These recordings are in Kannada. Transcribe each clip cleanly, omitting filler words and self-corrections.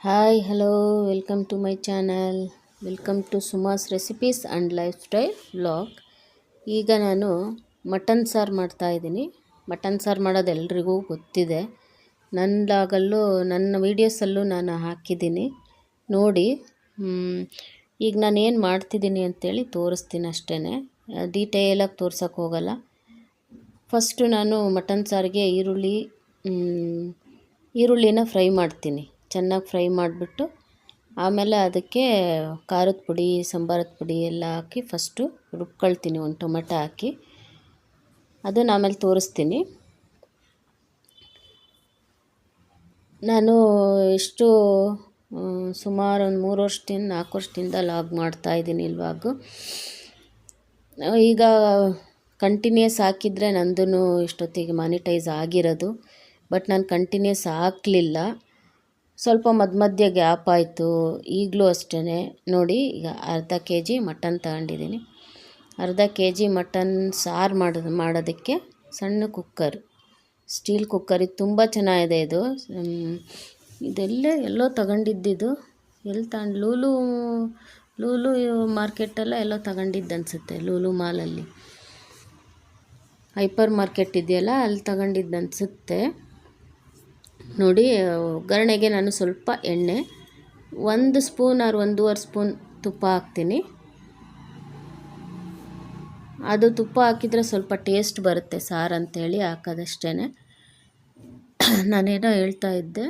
Hi hello welcome to my channel. Welcome to Suma's recipes and lifestyle vlog. ಈಗ ನಾನು ಮಟನ್ ಸಾರು ಮಾಡ್ತಾಯಿದ್ದೀನಿ. ಮಟನ್ ಸಾರು ಮಾಡೋದು ಎಲ್ರಿಗೂ ಗೊತ್ತಿದೆ. ನನ್ನ ಲಾಗಲ್ಲೂ ನನ್ನ ವೀಡಿಯೋಸಲ್ಲೂ ನಾನು ಹಾಕಿದ್ದೀನಿ ನೋಡಿ. ಈಗ ನಾನು ಏನು ಮಾಡ್ತಿದ್ದೀನಿ ಅಂತೇಳಿ ತೋರಿಸ್ತೀನಿ ಅಷ್ಟೇ, ಡೀಟೇಲಾಗಿ ತೋರ್ಸೋಕ್ಕೆ ಹೋಗಲ್ಲ. ಫಸ್ಟು ನಾನು ಮಟನ್ ಸಾರಿಗೆ ಈರುಳ್ಳಿನ ಫ್ರೈ ಮಾಡ್ತೀನಿ. ಚೆನ್ನಾಗಿ ಫ್ರೈ ಮಾಡಿಬಿಟ್ಟು ಆಮೇಲೆ ಅದಕ್ಕೆ ಖಾರದ ಪುಡಿ, ಸಾಂಬಾರದ ಪುಡಿ ಎಲ್ಲ ಹಾಕಿ ಫಸ್ಟು ರುಬ್ಕೊಳ್ತೀನಿ. ಒಂದು ಟೊಮೆಟೊ ಹಾಕಿ ಅದನ್ನು ಆಮೇಲೆ ತೋರಿಸ್ತೀನಿ. ನಾನು ಸುಮಾರು ಒಂದು 3 ವರ್ಷದಿಂದ 4 ವರ್ಷದಿಂದ ಲಾಗ್ ಮಾಡ್ತಾಯಿದ್ದೀನಿ. ಇವಾಗು ಈಗ ಕಂಟಿನ್ಯೂಸ್ ಹಾಕಿದರೆ ನಂದು ಇಷ್ಟೊತ್ತಿಗೆ ಮಾನಿಟೈಸ್ ಆಗಿರೋದು. ಬಟ್ ನಾನು ಕಂಟಿನ್ಯೂಸ್ ಹಾಕಲಿಲ್ಲ, ಸ್ವಲ್ಪ ಮಧ್ಯ ಗ್ಯಾಪ್ ಆಯಿತು. ಈಗಲೂ ಅಷ್ಟೇ ನೋಡಿ. ಈಗ ಅರ್ಧ kg ಮಟನ್ ತಗೊಂಡಿದ್ದೀನಿ. ಅರ್ಧ kg ಮಟನ್ ಸಾರು ಮಾಡೋದಕ್ಕೆ ಸಣ್ಣ ಕುಕ್ಕರ್, ಸ್ಟೀಲ್ ಕುಕ್ಕರ್. ಇದು ತುಂಬ ಚೆನ್ನಾಗಿದೆ. ಎಲ್ಲೋ ತಗೊಂಡಿದ್ದು. ಎಲ್ಲಿ ಲೂಲು ಮಾರ್ಕೆಟಲ್ಲ ಎಲ್ಲೋ ತಗೊಂಡಿದ್ದು ಅನಿಸುತ್ತೆ. ಲೂಲು ಮಾಲಲ್ಲಿ ಹೈಪರ್ ಮಾರ್ಕೆಟ್ ಇದೆಯಲ್ಲ, ಅಲ್ಲಿ ತಗೊಂಡಿದ್ದು ಅನಿಸುತ್ತೆ ನೋಡಿ. ಒಗ್ಗರಣೆಗೆ ನಾನು ಸ್ವಲ್ಪ ಎಣ್ಣೆ, 1 ಸ್ಪೂನ್ ಆರ್ 1.5 ಸ್ಪೂನ್ ತುಪ್ಪ ಹಾಕ್ತೀನಿ. ಅದು ತುಪ್ಪ ಹಾಕಿದರೆ ಸ್ವಲ್ಪ ಟೇಸ್ಟ್ ಬರುತ್ತೆ ಸಾರು ಅಂಥೇಳಿ ಹಾಕೋದಷ್ಟೇ. ನಾನೇನೋ ಹೇಳ್ತಾ ಇದ್ದೆ.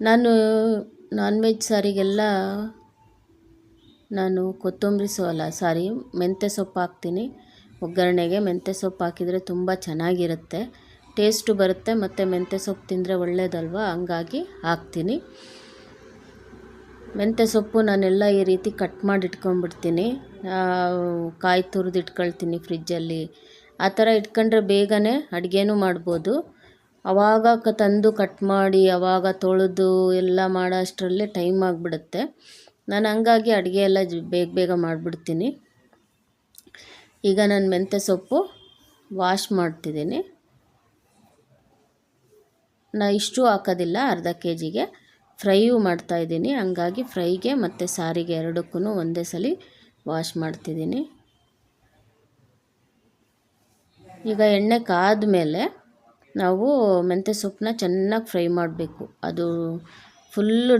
ನಾನು ನಾನ್ ವೆಜ್ ಸಾರಿಗೆಲ್ಲ ನಾನು ಮೆಂತ್ಯ ಸೊಪ್ಪು ಹಾಕ್ತೀನಿ. ಒಗ್ಗರಣೆಗೆ ಮೆಂತ್ಯ ಸೊಪ್ಪು ಹಾಕಿದರೆ ತುಂಬ ಚೆನ್ನಾಗಿರುತ್ತೆ, ಟೇಸ್ಟು ಬರುತ್ತೆ. ಮತ್ತು ಮೆಂತ್ಯ ಸೊಪ್ಪು ತಿಂದರೆ ಒಳ್ಳೆಯದಲ್ವ, ಹಂಗಾಗಿ ಹಾಕ್ತೀನಿ. ಮೆಂತ್ಯ ಸೊಪ್ಪು ನಾನೆಲ್ಲ ಈ ರೀತಿ ಕಟ್ ಮಾಡಿ ಇಟ್ಕೊಂಡ್ಬಿಡ್ತೀನಿ. ಕಾಯಿ ತುರಿದು ಇಟ್ಕೊಳ್ತೀನಿ ಫ್ರಿಜ್ಜಲ್ಲಿ. ಆ ಥರ ಇಟ್ಕೊಂಡ್ರೆ ಬೇಗನೆ ಅಡುಗೆನೂ ಮಾಡ್ಬೋದು. ಆವಾಗ ತಂದು ಕಟ್ ಮಾಡಿ ಆವಾಗ ತೊಳೆದು ಎಲ್ಲ ಮಾಡೋ ಅಷ್ಟರಲ್ಲೇ ಟೈಮ್ ಆಗಿಬಿಡುತ್ತೆ. ನಾನು ಹಂಗಾಗಿ ಅಡುಗೆ ಎಲ್ಲ ಬೇಗ ಮಾಡಿಬಿಡ್ತೀನಿ. ಈಗ ನಾನು ಮೆಂತ್ಯ ಸೊಪ್ಪು ವಾಶ್ ಮಾಡ್ತಿದ್ದೀನಿ. ಇಷ್ಟು ಹಾಕೋದಿಲ್ಲ, ಅರ್ಧ kgಗೆ ಫ್ರೈಯೂ ಮಾಡ್ತಾಯಿದ್ದೀನಿ. ಹಂಗಾಗಿ ಫ್ರೈಗೆ ಮತ್ತು ಸಾರಿಗೆ ಎರಡಕ್ಕೂ ಒಂದೇ ಸಲ ವಾಶ್ ಮಾಡ್ತಿದ್ದೀನಿ. ಈಗ ಎಣ್ಣೆ ಕಾದ್ಮೇಲೆ ನಾವು ಮೆಂತ್ಯ ಸೊಪ್ಪನ್ನ ಚೆನ್ನಾಗಿ ಫ್ರೈ ಮಾಡಬೇಕು. ಅದು ಫುಲ್ಲು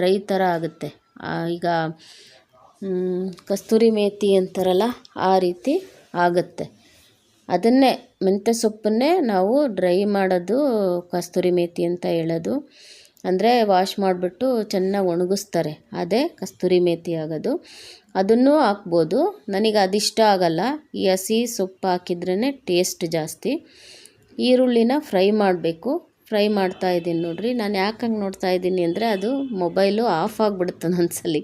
ಡ್ರೈ ಥರ ಆಗುತ್ತೆ. ಈಗ ಕಸ್ತೂರಿ ಮೇಥಿ ಅಂತಾರಲ್ಲ, ಆ ರೀತಿ ಆಗುತ್ತೆ. ಅದನ್ನೇ ಮೆಂತ್ಯ ಸೊಪ್ಪನ್ನೇ ನಾವು ಡ್ರೈ ಮಾಡೋದು ಕಸ್ತೂರಿ ಮೇಥಿ ಅಂತ ಹೇಳೋದು. ಅಂದರೆ ವಾಶ್ ಮಾಡಿಬಿಟ್ಟು ಚೆನ್ನಾಗಿ ಒಣಗಿಸ್ತಾರೆ, ಅದೇ ಕಸ್ತೂರಿ ಮೇಥಿ ಆಗೋದು. ಅದನ್ನೂ ಹಾಕ್ಬೋದು. ನನಗೆ ಅದಿಷ್ಟ ಆಗಲ್ಲ. ಈ ಹಸಿ ಸೊಪ್ಪು ಹಾಕಿದ್ರೇ ಟೇಸ್ಟ್ ಜಾಸ್ತಿ. ಈರುಳ್ಳಿನ ಫ್ರೈ ಮಾಡಬೇಕು. ಫ್ರೈ ಮಾಡ್ತಾಯಿದ್ದೀನಿ ನೋಡಿರಿ. ನಾನು ಯಾಕೆ ಹಂಗೆ ನೋಡ್ತಾಯಿದ್ದೀನಿ ಅಂದರೆ ಅದು ಮೊಬೈಲು ಆಫ್ ಆಗಿಬಿಡುತ್ತೆ ಒಂದೊಂದ್ಸಲಿ.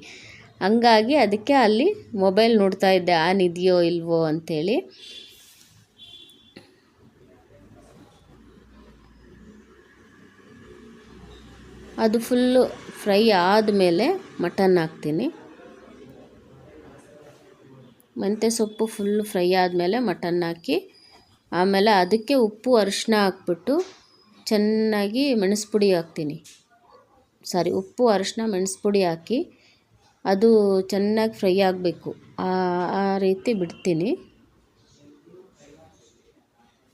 ಹಂಗಾಗಿ ಅದಕ್ಕೆ ಅಲ್ಲಿ ಮೊಬೈಲ್ ನೋಡ್ತಾ ಇದ್ದೆ, ಆನ್ ಇದೆಯೋ ಇಲ್ವೋ ಅಂಥೇಳಿ. ಅದು ಫುಲ್ಲು ಫ್ರೈ ಆದಮೇಲೆ ಮಟನ್ ಹಾಕ್ತೀನಿ. ಮೆಂತ್ಯ ಸೊಪ್ಪು ಫುಲ್ಲು ಫ್ರೈ ಆದಮೇಲೆ ಮಟನ್ ಹಾಕಿ ಆಮೇಲೆ ಅದಕ್ಕೆ ಉಪ್ಪು ಅರಿಶಿನ ಹಾಕ್ಬಿಟ್ಟು ಚೆನ್ನಾಗಿ ಮೆಣಸು ಹಾಕ್ತೀನಿ. ಉಪ್ಪು ಅರಿಶಿನ ಮೆಣಸು ಪುಡಿ ಹಾಕಿ ಅದು ಚೆನ್ನಾಗಿ ಫ್ರೈ ಆಗಬೇಕು. ಆ ರೀತಿ ಬಿಡ್ತೀನಿ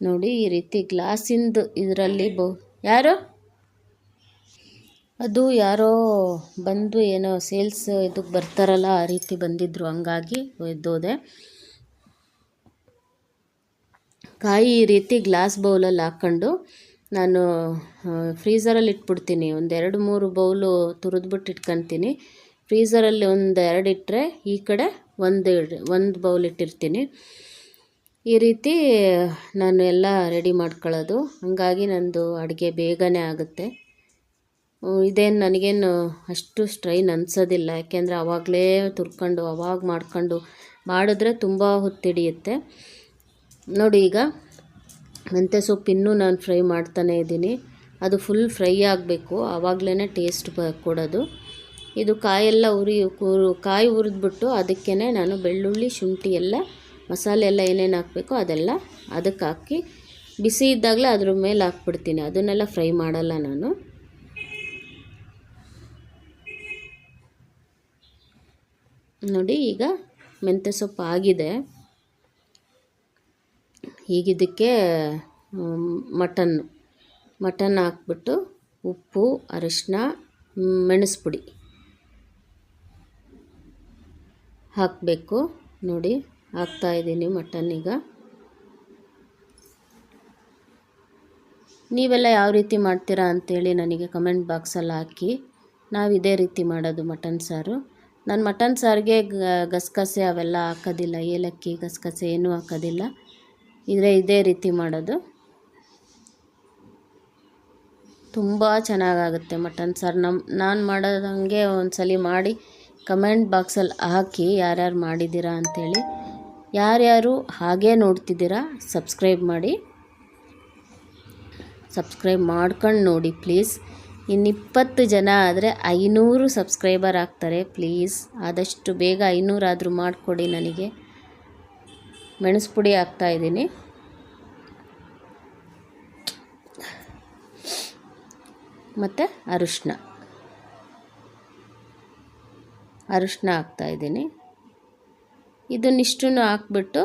ನೋಡಿ. ಈ ರೀತಿ ಗ್ಲಾಸಿಂದು ಇದರಲ್ಲಿ ಯಾರೋ ಬಂದು ಏನೋ ಸೇಲ್ಸ್ ಇದಕ್ಕೆ ಬರ್ತಾರಲ್ಲ, ಆ ರೀತಿ ಬಂದಿದ್ದರು. ಹಂಗಾಗಿ ಎದ್ದೋದೆ. ಕಾಯಿ ಈ ರೀತಿ ಗ್ಲಾಸ್ ಬೌಲಲ್ಲಿ ಹಾಕ್ಕೊಂಡು ನಾನು ಫ್ರೀಝರಲ್ಲಿ ಇಟ್ಬಿಡ್ತೀನಿ. ಒಂದು 2-3 ಬೌಲು ತುರಿದ್ಬಿಟ್ಟು ಇಟ್ಕೊತೀನಿ. ಫ್ರೀಝರಲ್ಲಿ 1-2 ಇಟ್ಟರೆ ಈ ಕಡೆ ಒಂದು ಬೌಲ್ ಇಟ್ಟಿರ್ತೀನಿ. ಈ ರೀತಿ ನಾನು ಎಲ್ಲ ರೆಡಿ ಮಾಡ್ಕೊಳ್ಳೋದು. ಹಾಗಾಗಿ ನಂದು ಅಡುಗೆ ಬೇಗನೆ ಆಗುತ್ತೆ. ನನಗೇನು ಅಷ್ಟು ಸ್ಟ್ರೈನ್ ಅನಿಸೋದಿಲ್ಲ. ಯಾಕೆಂದರೆ ಆವಾಗಲೇ ತುರ್ಕೊಂಡು ಮಾಡಿದ್ರೆ ತುಂಬ ಹೊತ್ತಿಡಿಯುತ್ತೆ ನೋಡಿ. ಈಗ ಮೆಂತ್ಯ ಸೊಪ್ಪು ಇನ್ನೂ ನಾನು ಫ್ರೈ ಮಾಡ್ತಾನೇ ಇದ್ದೀನಿ. ಅದು ಫುಲ್ ಫ್ರೈ ಆಗಬೇಕು, ಆವಾಗಲೇ ಟೇಸ್ಟ್ ಕೊಡೋದು. ಇದು ಕಾಯಿ ಹುರಿದ್ಬಿಟ್ಟು ಅದಕ್ಕೇ ನಾನು ಬೆಳ್ಳುಳ್ಳಿ, ಶುಂಠಿ ಎಲ್ಲ ಮಸಾಲೆ ಎಲ್ಲ ಏನೇನು ಹಾಕಬೇಕು ಅದೆಲ್ಲ ಅದಕ್ಕೆ ಹಾಕಿ ಬಿಸಿ ಇದ್ದಾಗಲೇ ಅದ್ರ ಮೇಲೆ ಹಾಕ್ಬಿಡ್ತೀನಿ, ಅದನ್ನೆಲ್ಲ ಫ್ರೈ ಮಾಡಲ್ಲ ನಾನು. ನೋಡಿ ಈಗ ಮೆಂತ್ಯ ಸೊಪ್ಪು ಆಗಿದೆ. ಈಗ ಇದಕ್ಕೆ ಮಟನ್ ಹಾಕ್ಬಿಟ್ಟು ಉಪ್ಪು, ಅರಿಶಿನ, ಮೆಣಸು ಪುಡಿ ಹಾಕಬೇಕು. ನೋಡಿ ಹಾಕ್ತಾಯಿದ್ದೀನಿ ಮಟನ್. ಈಗ ನೀವೆಲ್ಲ ಯಾವ ರೀತಿ ಮಾಡ್ತೀರಾ ಅಂಥೇಳಿ ನನಗೆ ಕಮೆಂಟ್ ಬಾಕ್ಸಲ್ಲಿ ಹಾಕಿ. ನಾವು ಇದೇ ರೀತಿ ಮಾಡೋದು ಮಟನ್ ಸಾರು. ನಾನು ಮಟನ್ ಸಾರಿಗೆ ಗಸಗಸೆ ಅವೆಲ್ಲ ಹಾಕೋದಿಲ್ಲ, ಏಲಕ್ಕಿ ಗಸಗಸೆ ಏನೂ ಹಾಕೋದಿಲ್ಲ. ಇದೇ ರೀತಿ ಮಾಡೋದು. ತುಂಬ ಚೆನ್ನಾಗಾಗುತ್ತೆ ಮಟನ್ ಸಾರು. ನಾನು ಮಾಡೋದಂಗೆ ಒಂದ್ಸಲಿ ಮಾಡಿ ಕಮೆಂಟ್ ಬಾಕ್ಸಲ್ಲಿ ಹಾಕಿ ಯಾರ್ಯಾರು ಮಾಡಿದ್ದೀರಾ ಅಂಥೇಳಿ. ಯಾರ್ಯಾರು ಹಾಗೇ ನೋಡ್ತಿದ್ದೀರಾ ಸಬ್ಸ್ಕ್ರೈಬ್ ಮಾಡಿ, ಸಬ್ಸ್ಕ್ರೈಬ್ ಮಾಡ್ಕೊಂಡು ನೋಡಿ ಪ್ಲೀಸ್. ಇನ್ನು 20 ಜನ ಆದರೆ 500 ಸಬ್ಸ್ಕ್ರೈಬರ್ ಆಗ್ತಾರೆ. ಪ್ಲೀಸ್ ಆದಷ್ಟು ಬೇಗ 500 ಆದರೂ ಮಾಡಿಕೊಡಿ ನನಗೆ. ಮೆಣಸು ಪುಡಿ ಹಾಕ್ತಾಯಿದ್ದೀನಿ. ಮತ್ತು ಅರಿಶಿನ ಹಾಕ್ತಾಯಿದ್ದೀನಿ. ಇದನ್ನಿಷ್ಟನ್ನು ಹಾಕ್ಬಿಟ್ಟು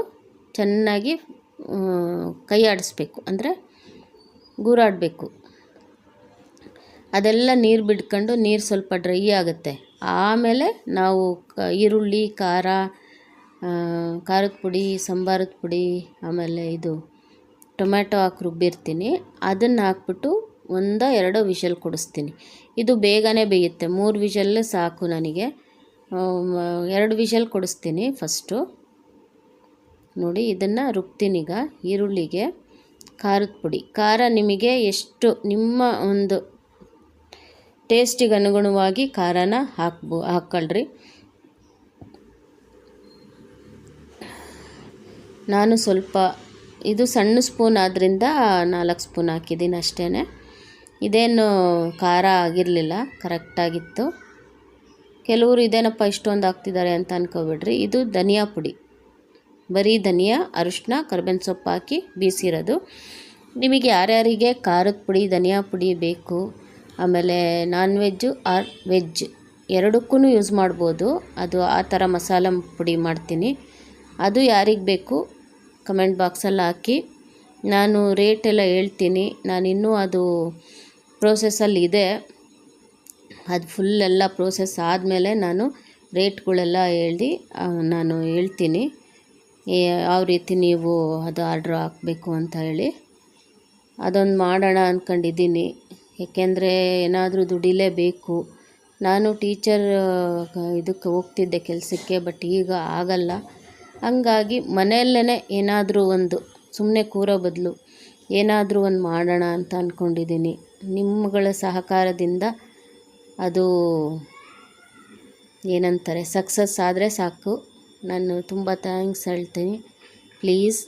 ಚೆನ್ನಾಗಿ ಕೈ ಆಡಿಸ್ಬೇಕು, ಅಂದರೆ ಗೂರಾಡಬೇಕು. ಅದೆಲ್ಲ ನೀರು ಬಿಡ್ಕೊಂಡು, ನೀರು ಸ್ವಲ್ಪ ಡ್ರೈ ಆಗುತ್ತೆ. ಆಮೇಲೆ ನಾವು ಈರುಳ್ಳಿ, ಖಾರದ ಪುಡಿ, ಸಾಂಬಾರದ ಪುಡಿ, ಆಮೇಲೆ ಇದು ಟೊಮ್ಯಾಟೊ ಹಾಕಿ ರುಬ್ಬಿರ್ತೀನಿ. ಅದನ್ನು ಹಾಕ್ಬಿಟ್ಟು 1-2 ವಿಷಲ್ ಕೊಡಿಸ್ತೀನಿ. ಇದು ಬೇಗನೆ ಬೇಯುತ್ತೆ. 3 ವಿಷಲ್ ಸಾಕು ನನಗೆ. 2 ವಿಷಲ್ ಕೊಡಿಸ್ತೀನಿ ಫಸ್ಟು. ನೋಡಿ ಇದನ್ನು ರುಬ್ತೀನಿ. ಈಗ ಈರುಳ್ಳಿಗೆ ಖಾರದ ಪುಡಿ, ಖಾರ ನಿಮಗೆ ಎಷ್ಟು ನಿಮ್ಮ ಒಂದು ಟೇಸ್ಟಿಗೆ ಅನುಗುಣವಾಗಿ ಖಾರನ ಹಾಕ್ಕೊಳ್ರಿ. ನಾನು ಸ್ವಲ್ಪ, ಇದು ಸಣ್ಣ ಸ್ಪೂನ್ ಆದ್ದರಿಂದ 4 ಸ್ಪೂನ್ ಹಾಕಿದ್ದೀನಿ ಅಷ್ಟೇ. ಇದೇನು ಖಾರ ಆಗಿರಲಿಲ್ಲ, ಕರೆಕ್ಟಾಗಿತ್ತು. ಕೆಲವರು ಇದೇನಪ್ಪ ಇಷ್ಟೊಂದು ಹಾಕ್ತಿದ್ದಾರೆ ಅಂತ ಅಂದ್ಕೊಬೇಡ್ರಿ. ಇದು ಧನಿಯಾ ಪುಡಿ, ಬರೀ ಧನಿಯಾ, ಅರಿಶಿನ, ಕರಿಬೇವಿನ ಸೊಪ್ಪು ಹಾಕಿ ಬೀಸಿರೋದು. ನಿಮಗೆ ಯಾರ್ಯಾರಿಗೆ ಖಾರದ ಪುಡಿ, ಧನಿಯಾ ಪುಡಿ ಬೇಕು, ಆಮೇಲೆ ನಾನ್ ವೆಜ್ಜು ಆರ್ ವೆಜ್ ಎರಡಕ್ಕೂ ಯೂಸ್ ಮಾಡ್ಬೋದು. ಅದು ಆ ಥರ ಮಸಾಲ ಪುಡಿ ಮಾಡ್ತೀನಿ. ಅದು ಯಾರಿಗೆ ಬೇಕು ಕಮೆಂಟ್ ಬಾಕ್ಸಲ್ಲಿ ಹಾಕಿ. ನಾನು ರೇಟೆಲ್ಲ ಹೇಳ್ತೀನಿ. ನಾನಿನ್ನೂ ಅದು ಪ್ರೋಸೆಸ್ಸಲ್ಲಿ ಇದೆ. ಅದು ಫುಲ್ಲೆಲ್ಲ ಪ್ರೋಸೆಸ್ ಆದಮೇಲೆ ನಾನು ರೇಟ್ಗಳೆಲ್ಲ ನಾನು ಹೇಳ್ತೀನಿ ಯಾವ ರೀತಿ ನೀವು ಅದು ಆರ್ಡ್ರ್ ಹಾಕಬೇಕು ಅಂತ ಹೇಳಿ. ಅದೊಂದು ಮಾಡೋಣ ಅಂದ್ಕೊಂಡಿದ್ದೀನಿ. ಏಕೆಂದರೆ ಏನಾದರೂ ದುಡಿಲೇಬೇಕು. ನಾನು ಟೀಚರ್ ಇದಕ್ಕೆ ಹೋಗ್ತಿದ್ದೆ ಕೆಲಸಕ್ಕೆ, ಬಟ್ ಈಗ ಆಗಲ್ಲ. ಹಂಗಾಗಿ ಮನೆಯಲ್ಲೇ ಏನಾದರೂ ಒಂದು ಸುಮ್ಮನೆ ಕೂರೋ ಬದಲು ಏನಾದರೂ ಒಂದು ಮಾಡೋಣ ಅಂತ ಅಂದ್ಕೊಂಡಿದ್ದೀನಿ. ನಿಮ್ಮಗಳ ಸಹಕಾರದಿಂದ ಅದು ಏನಂತಾರೆ ಸಕ್ಸಸ್ ಆದರೆ ಸಾಕು. ನಾನು ತುಂಬ ಥ್ಯಾಂಕ್ಸ್ ಹೇಳ್ತೀನಿ. ಪ್ಲೀಸ್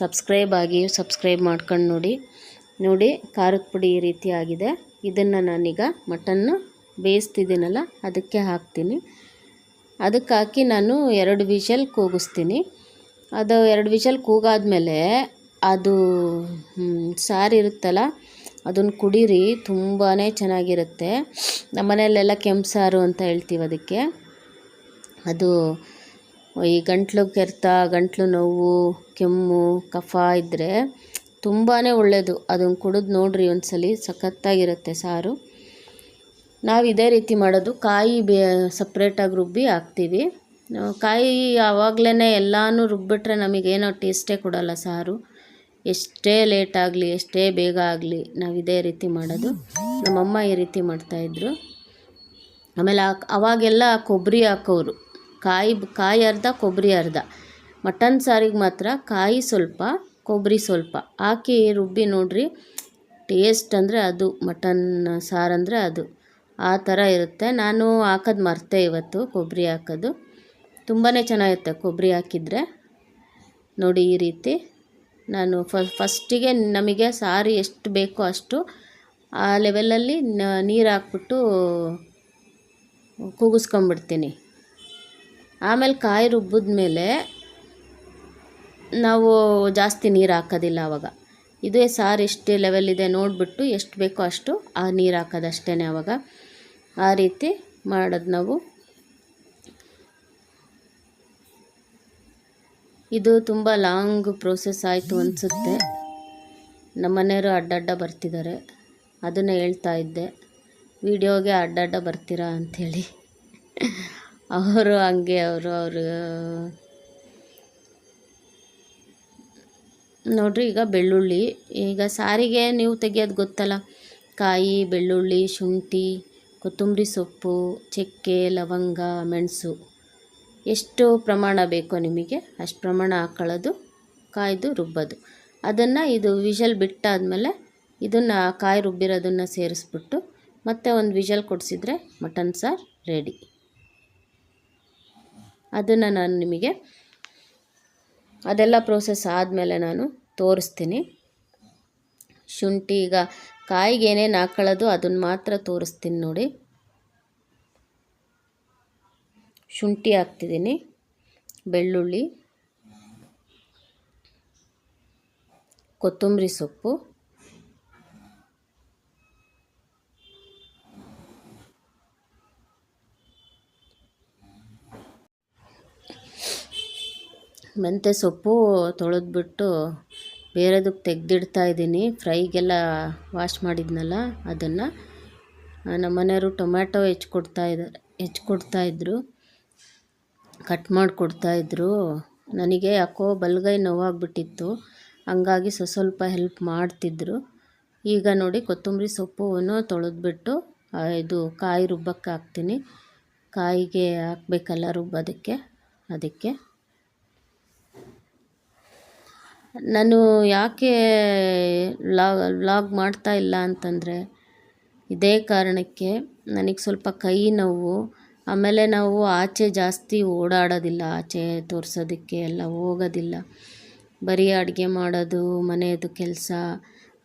ಸಬ್ಸ್ಕ್ರೈಬ್ ಆಗಿ, ಸಬ್ಸ್ಕ್ರೈಬ್ ಮಾಡ್ಕೊಂಡು ನೋಡಿ ಖಾರದ ಪುಡಿ ಈ ರೀತಿ ಆಗಿದೆ. ಇದನ್ನು ನಾನೀಗ ಮಟನ್ನು ಬೇಯಿಸ್ತಿದ್ದೀನಲ್ಲ ಅದಕ್ಕೆ ಹಾಕ್ತೀನಿ. ಅದಕ್ಕೆ ಹಾಕಿ ನಾನು 2 ವಿಷಲ್ ಕೂಗಿಸ್ತೀನಿ. ಅದು 2 ವಿಷಲ್ ಕೂಗಾದ್ಮೇಲೆ ಅದು ಸಾರು ಇರುತ್ತಲ್ಲ ಅದನ್ನು ಕುಡೀರಿ, ತುಂಬಾ ಚೆನ್ನಾಗಿರುತ್ತೆ. ನಮ್ಮ ಮನೆಯಲ್ಲೆಲ್ಲ ಕೆಂಪು ಸಾರು ಅಂತ ಹೇಳ್ತೀವಿ ಅದಕ್ಕೆ. ಅದು ಈ ಗಂಟ್ಲು ಕೆರೆತ, ಗಂಟ್ಲು ನೋವು, ಕೆಮ್ಮು, ಕಫ ಇದ್ದರೆ ತುಂಬಾ ಒಳ್ಳೆಯದು. ಅದನ್ನು ಕುಡಿದು ನೋಡಿರಿ ಒಂದ್ಸಲಿ, ಸಖತ್ತಾಗಿರುತ್ತೆ ಸಾರು. ನಾವು ಇದೇ ರೀತಿ ಮಾಡೋದು. ಕಾಯಿ ಸಪ್ರೇಟಾಗಿ ರುಬ್ಬಿ ಹಾಕ್ತೀವಿ. ಕಾಯಿ ಆವಾಗಲೇ ಎಲ್ಲನೂ ರುಬ್ಬಿಟ್ರೆ ನಮಗೇನೋ ಟೇಸ್ಟೇ ಕೊಡೋಲ್ಲ ಸಾರು. ಎಷ್ಟೇ ಲೇಟ್ ಆಗಲಿ, ಎಷ್ಟೇ ಬೇಗ ಆಗಲಿ, ನಾವು ಇದೇ ರೀತಿ ಮಾಡೋದು. ನಮ್ಮಮ್ಮ ಈ ರೀತಿ ಮಾಡ್ತಾಯಿದ್ರು. ಆಮೇಲೆ ಅವಾಗೆಲ್ಲ ಕೊಬ್ಬರಿ ಹಾಕೋರು. ಕಾಯಿ ಅರ್ಧ, ಕೊಬ್ಬರಿ ಅರ್ಧ. ಮಟನ್ ಸಾರಿಗೆ ಮಾತ್ರ ಕಾಯಿ ಸ್ವಲ್ಪ, ಕೊಬ್ಬರಿ ಸ್ವಲ್ಪ ಹಾಕಿ ರುಬ್ಬಿ ನೋಡಿರಿ. ಟೇಸ್ಟ್ ಅಂದರೆ ಅದು, ಮಟನ್ ಸಾರಂದರೆ ಅದು ಆ ಥರ ಇರುತ್ತೆ. ನಾನು ಹಾಕೋದು ಮರ್ತೆ ಇವತ್ತು, ಕೊಬ್ಬರಿ ಹಾಕೋದು. ತುಂಬಾ ಚೆನ್ನಾಗಿರುತ್ತೆ ಕೊಬ್ಬರಿ ಹಾಕಿದರೆ. ನೋಡಿ ಈ ರೀತಿ ನಾನು ಫಸ್ಟಿಗೆ ನಮಗೆ ಸಾರು ಎಷ್ಟು ಬೇಕೋ ಅಷ್ಟು ಆ ಲೆವೆಲಲ್ಲಿ ನೀರು ಹಾಕ್ಬಿಟ್ಟು ಕೂಗಿಸ್ಕೊಂಬಿಡ್ತೀನಿ. ಆಮೇಲೆ ಕಾಯಿ ರುಬ್ಬಿದ್ಮೇಲೆ ನಾವು ಜಾಸ್ತಿ ನೀರು ಹಾಕೋದಿಲ್ಲ. ಆವಾಗ ಇದೇ ಸಾರು ಎಷ್ಟು ಲೆವೆಲ್ ಇದೆ ನೋಡಿಬಿಟ್ಟು ಎಷ್ಟು ಬೇಕೋ ಅಷ್ಟು ಆ ನೀರು ಹಾಕೋದು ಅಷ್ಟೇ. ಆವಾಗ ಆ ರೀತಿ ಮಾಡೋದು ನಾವು. ಇದು ತುಂಬ ಲಾಂಗ್ ಪ್ರೋಸೆಸ್ ಆಯಿತು ಅನಿಸುತ್ತೆ. ನಮ್ಮ ಮನೆಯವರು ಅಡ್ಡಡ್ಡ ಬರ್ತಿದ್ದಾರೆ, ಅದನ್ನು ಹೇಳ್ತಾ ಇದ್ದೆ, ವಿಡಿಯೋಗೆ ಅಡ್ಡಡ್ಡ ಬರ್ತೀರಾ ಅಂಥೇಳಿ. ಅವರು ಹಂಗೆ ಅವರು ನೋಡ್ರಿ. ಈಗ ಬೆಳ್ಳುಳ್ಳಿ, ಈಗ ಸಾರಿಗೆ ನೀವು ತೆಗಿಯೋದು ಗೊತ್ತಲ್ಲ, ಕಾಯಿ, ಬೆಳ್ಳುಳ್ಳಿ, ಶುಂಠಿ, ಕೊತ್ತಂಬರಿ ಸೊಪ್ಪು, ಚಕ್ಕೆ, ಲವಂಗ, ಮೆಣಸು, ಎಷ್ಟು ಪ್ರಮಾಣ ಬೇಕೋ ನಿಮಗೆ ಅಷ್ಟು ಪ್ರಮಾಣ ಹಾಕ್ಕೊಳ್ಳೋದು, ಕಾಯ್ದು ರುಬ್ಬೋದು. ಅದನ್ನು ಇದು ವಿಷಲ್ ಬಿಟ್ಟಾದಮೇಲೆ ಇದನ್ನು ಕಾಯಿ ರುಬ್ಬಿರೋದನ್ನು ಸೇರಿಸ್ಬಿಟ್ಟು ಮತ್ತೆ ಒಂದು ವಿಷಲ್ ಕೊಡಿಸಿದ್ರೆ ಮಟನ್ ಸಾರು ರೆಡಿ. ಅದನ್ನು ನಾನು ನಿಮಗೆ ಅದೆಲ್ಲ ಪ್ರೋಸೆಸ್ ಆದಮೇಲೆ ನಾನು ತೋರಿಸ್ತೀನಿ. ಶುಂಠಿ, ಈಗ ಕಾಯಿಗೆ ಏನೇನು ಹಾಕ್ಕೊಳ್ಳೋದು ಅದನ್ನು ಮಾತ್ರ ತೋರಿಸ್ತೀನಿ ನೋಡಿ. ಶುಂಠಿ ಹಾಕ್ತಿದ್ದೀನಿ, ಬೆಳ್ಳುಳ್ಳಿ, ಕೊತ್ತಂಬರಿ ಸೊಪ್ಪು, ಮೆಂತ್ಯ ಸೊಪ್ಪು ತೊಳೆದ್ಬಿಟ್ಟು ಬೇರೆದಕ್ಕೆ ತೆಗೆದಿಡ್ತಾ ಇದ್ದೀನಿ. ಫ್ರೈಗೆಲ್ಲ ವಾಶ್ ಮಾಡಿದ್ನಲ್ಲ ಅದನ್ನು. ನಮ್ಮ ಮನೆಯವರು ಟೊಮ್ಯಾಟೊ ಹೆಚ್ಕೊಡ್ತಾಯಿದ್ರು, ಕಟ್ ಮಾಡಿಕೊಡ್ತಾಯಿದ್ರು. ನನಗೆ ಯಾಕೋ ಬಲಗೈ ನೋವಾಗ್ಬಿಟ್ಟಿತ್ತು, ಹಂಗಾಗಿ ಸ್ವಲ್ಪ ಹೆಲ್ಪ್ ಮಾಡ್ತಿದ್ರು. ಈಗ ನೋಡಿ ಕೊತ್ತಂಬರಿ ಸೊಪ್ಪನ್ನು ತೊಳೆದ್ಬಿಟ್ಟು ಇದು ಕಾಯಿ ರುಬ್ಬಕ್ಕೆ ಹಾಕ್ತೀನಿ. ಕಾಯಿಗೆ ಹಾಕಬೇಕಲ್ಲ ರುಬ್ಬೋದಕ್ಕೆ, ಅದಕ್ಕೆ ನಾನು ಯಾಕೆ ವ್ಲಾಗ್ ಮಾಡ್ತಾ ಇಲ್ಲ ಅಂತಂದರೆ ಇದೇ ಕಾರಣಕ್ಕೆ. ನನಗೆ ಸ್ವಲ್ಪ ಕೈ ನೋವು, ಆಮೇಲೆ ನಾವು ಆಚೆ ಜಾಸ್ತಿ ಓಡಾಡೋದಿಲ್ಲ, ಆಚೆ ತೋರಿಸೋದಕ್ಕೆ ಎಲ್ಲ ಹೋಗೋದಿಲ್ಲ. ಬರೀ ಅಡುಗೆ ಮಾಡೋದು, ಮನೆಯದು ಕೆಲಸ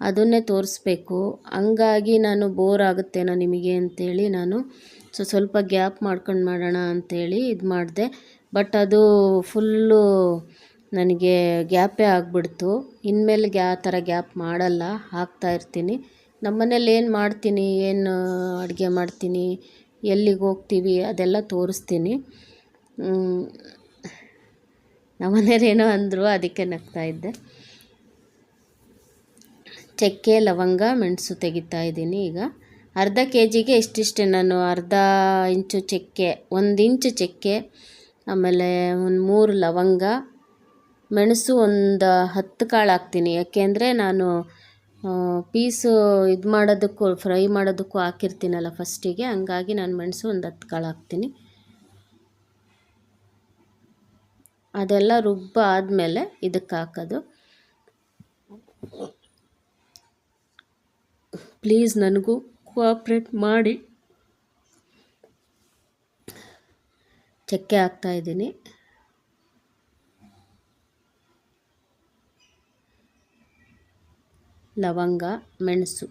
ಅದನ್ನೇ ತೋರಿಸ್ಬೇಕು. ಹಂಗಾಗಿ ನಾನು ಬೋರ್ ಆಗುತ್ತೇನೋ ನಿಮಗೆ ಅಂತೇಳಿ ನಾನು ಸ್ವಲ್ಪ ಗ್ಯಾಪ್ ಮಾಡ್ಕೊಂಡು ಮಾಡೋಣ ಅಂಥೇಳಿ ಇದು ಮಾಡಿದೆ. ಬಟ್ ಅದು ಫುಲ್ಲು ನನಗೆ ಗ್ಯಾಪೇ ಆಗಿಬಿಡ್ತು. ಇನ್ಮೇಲೆ ಆ ಥರ ಗ್ಯಾಪ್ ಮಾಡಲ್ಲ, ಹಾಕ್ತಾಯಿರ್ತೀನಿ. ನಮ್ಮ ಮನೇಲಿ ಏನು ಮಾಡ್ತೀನಿ, ಏನು ಅಡುಗೆ ಮಾಡ್ತೀನಿ, ಎಲ್ಲಿಗೆ ಹೋಗ್ತೀವಿ ಅದೆಲ್ಲ ತೋರಿಸ್ತೀನಿ. ನಮ್ಮ ಮನೆಯವ್ರು ಏನೋ ಅಂದರು, ಅದಕ್ಕೆ ನಗ್ತಾಯಿದ್ದೆ. ಚಕ್ಕೆ, ಲವಂಗ, ಮೆಣಸು ತೆಗಿತಾ ಇದ್ದೀನಿ. ಈಗ ಅರ್ಧ ಕೆ ಜಿಗೆ ಇಷ್ಟಿಷ್ಟೇ. ನಾನು ಅರ್ಧ ಇಂಚು ಚಕ್ಕೆ, 1 ಇಂಚು ಚಕ್ಕೆ, ಆಮೇಲೆ ಒಂದು 3 ಲವಂಗ, ಮೆಣಸು ಒಂದು 10 ಕಾಳು ಹಾಕ್ತೀನಿ. ಯಾಕೆಂದರೆ ನಾನು ಪೀಸು ಇದು ಮಾಡೋದಕ್ಕೂ ಫ್ರೈ ಮಾಡೋದಕ್ಕೂ ಹಾಕಿರ್ತೀನಲ್ಲ ಫಸ್ಟಿಗೆ, ಹಂಗಾಗಿ ನಾನು ಮೆಣಸು ಒಂದು 10 ಕಾಳು ಹಾಕ್ತೀನಿ. ಅದೆಲ್ಲ ಆದಮೇಲೆ ಇದಕ್ಕೆ ಹಾಕೋದು. ಪ್ಲೀಸ್ ನನಗೂ ಕೋಆಪ್ರೇಟ್ ಮಾಡಿ. ಚಕ್ಕೆ ಹಾಕ್ತಾಯಿದ್ದೀನಿ, ಲವಂಗ, ಮೆಣಸು,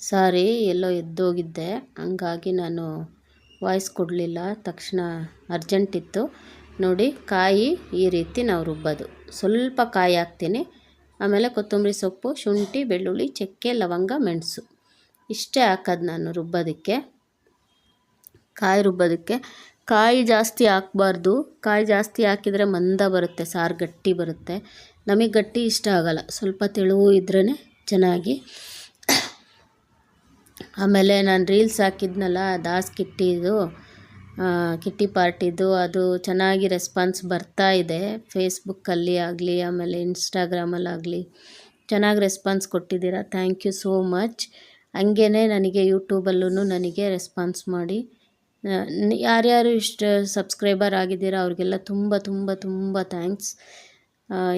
ಸಾರಿ ಎಲ್ಲೋ ಎದ್ದೋಗಿದ್ದೆ, ಹಂಗಾಗಿ ನಾನು ವಾಯ್ಸ್ ಕೊಡಲಿಲ್ಲ. ತಕ್ಷಣ ಅರ್ಜೆಂಟ್ ಇತ್ತು ನೋಡಿ. ಕಾಯಿ ಈ ರೀತಿ ನಾವು ರುಬ್ಬೋದು. ಸ್ವಲ್ಪ ಕಾಯಿ ಹಾಕ್ತೀನಿ, ಆಮೇಲೆ ಕೊತ್ತಂಬರಿ ಸೊಪ್ಪು, ಶುಂಠಿ, ಬೆಳ್ಳುಳ್ಳಿ, ಚಕ್ಕೆ, ಲವಂಗ, ಮೆಣಸು ಇಷ್ಟೇ ಹಾಕೋದು ನಾನು ರುಬ್ಬೋದಕ್ಕೆ. ಕಾಯಿ ರುಬ್ಬೋದಕ್ಕೆ ಕಾಯಿ ಜಾಸ್ತಿ ಹಾಕಬಾರ್ದು. ಕಾಯಿ ಜಾಸ್ತಿ ಹಾಕಿದರೆ ಮಂದ ಬರುತ್ತೆ, ಸಾರು ಗಟ್ಟಿ ಬರುತ್ತೆ. ನಮಗೆ ಗಟ್ಟಿ ಇಷ್ಟ ಆಗೋಲ್ಲ, ಸ್ವಲ್ಪ ತೆಳುವು ಇದ್ರೇ ಚೆನ್ನಾಗಿ. ಆಮೇಲೆ ನಾನು ರೀಲ್ಸ್ ಹಾಕಿದ್ನಲ್ಲ ದಾಸ್ ಕಿಟ್ಟಿ ಪಾರ್ಟಿದು, ಅದು ಚೆನ್ನಾಗಿ ರೆಸ್ಪಾನ್ಸ್ ಬರ್ತಾ ಇದೆ. ಫೇಸ್ಬುಕ್ಕಲ್ಲಿ ಆಗಲಿ, ಆಮೇಲೆ ಇನ್ಸ್ಟಾಗ್ರಾಮಲ್ಲಾಗಲಿ ಚೆನ್ನಾಗಿ ರೆಸ್ಪಾನ್ಸ್ ಕೊಟ್ಟಿದ್ದೀರಾ. Thank you so much. ಹಂಗೇ ನನಗೆ ಯೂಟ್ಯೂಬಲ್ಲೂ ನನಗೆ ರೆಸ್ಪಾನ್ಸ್ ಮಾಡಿ. ಯಾರ್ಯಾರು ಇಷ್ಟು ಸಬ್ಸ್ಕ್ರೈಬರ್ ಆಗಿದ್ದೀರಾ ಅವ್ರಿಗೆಲ್ಲ ತುಂಬ ತುಂಬ ತುಂಬ ಥ್ಯಾಂಕ್ಸ್.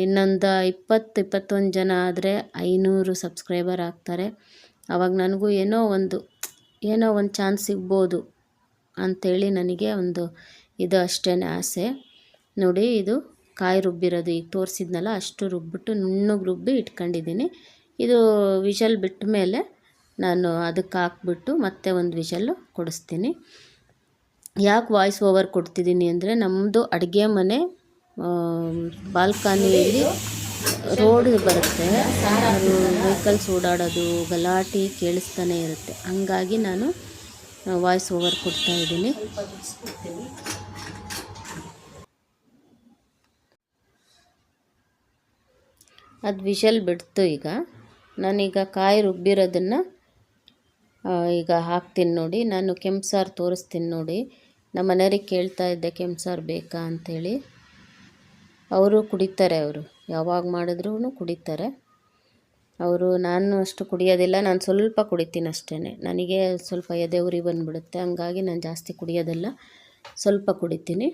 ಇನ್ನೊಂದು 21 ಜನ ಆದರೆ 500 ಸಬ್ಸ್ಕ್ರೈಬರ್ ಆಗ್ತಾರೆ. ಆವಾಗ ನನಗೂ ಏನೋ ಒಂದು ಚಾನ್ಸ್ ಸಿಗ್ಬೋದು ಅಂಥೇಳಿ ನನಗೆ ಒಂದು ಇದು ಅಷ್ಟೇ ಆಸೆ. ನೋಡಿ, ಇದು ಕಾಯಿ ರುಬ್ಬಿರೋದು ಈಗ ತೋರಿಸಿದ್ನಲ್ಲ ಅಷ್ಟು ರುಬ್ಬಿಟ್ಟು ನುಣ್ಣಗೆ ರುಬ್ಬಿ ಇಟ್ಕೊಂಡಿದ್ದೀನಿ. ಇದು ವಿಷಲ್ ಬಿಟ್ಟ ಮೇಲೆ ನಾನು ಅದಕ್ಕೆ ಹಾಕ್ಬಿಟ್ಟು ಮತ್ತೆ ಒಂದು ವಿಷಲ್ಲು ಕೊಡಿಸ್ತೀನಿ. ಯಾಕೆ ವಾಯ್ಸ್ ಓವರ್ ಕೊಡ್ತಿದ್ದೀನಿ ಅಂದರೆ ನಮ್ಮದು ಅಡುಗೆ ಮನೆ ಬಾಲ್ಕನಿಯಲ್ಲಿ ರೋಡ್ ಬರುತ್ತೆ, ಅದು ವೆಹಿಕಲ್ಸ್ ಓಡಾಡೋದು ಗಲಾಟೆ ಕೇಳಿಸ್ತಾನೆ ಇರುತ್ತೆ. ಹಂಗಾಗಿ ನಾನು ವಾಯ್ಸ್ ಓವರ್ ಕೊಡ್ತಾಯಿದ್ದೀನಿ. ಅದು ವಿಷಲ್ ಬಿಡ್ತು. ಈಗ ನಾನೀಗ ಕಾಯಿ ರುಬ್ಬಿರೋದನ್ನು ಈಗ ಹಾಕ್ತೀನಿ. ನೋಡಿ, ನಾನು ಕೆಂಪು ಸಾರು ತೋರಿಸ್ತೀನಿ. ನೋಡಿ, ನಮ್ಮ ಮನೆಯವ್ರಿಗೆ ಕೇಳ್ತಾ ಇದ್ದೆ ಕೆಂಪು ಸಾರು ಬೇಕಾ ಅಂಥೇಳಿ. ಅವರು ಕುಡಿತಾರೆ, ಅವರು ಯಾವಾಗ ಮಾಡಿದ್ರೂ ಕುಡಿತಾರೆ ಅವರು. ನಾನು ಅಷ್ಟು ಕುಡಿಯೋದಿಲ್ಲ, ನಾನು ಸ್ವಲ್ಪ ಕುಡಿತೀನಿ ಅಷ್ಟೇ. ನನಗೆ ಸ್ವಲ್ಪ ಎದೆ ಉರಿ ಬಂದುಬಿಡುತ್ತೆ, ಹಂಗಾಗಿ ನಾನು ಜಾಸ್ತಿ ಕುಡಿಯೋದಿಲ್ಲ, ಸ್ವಲ್ಪ ಕುಡಿತೀನಿ.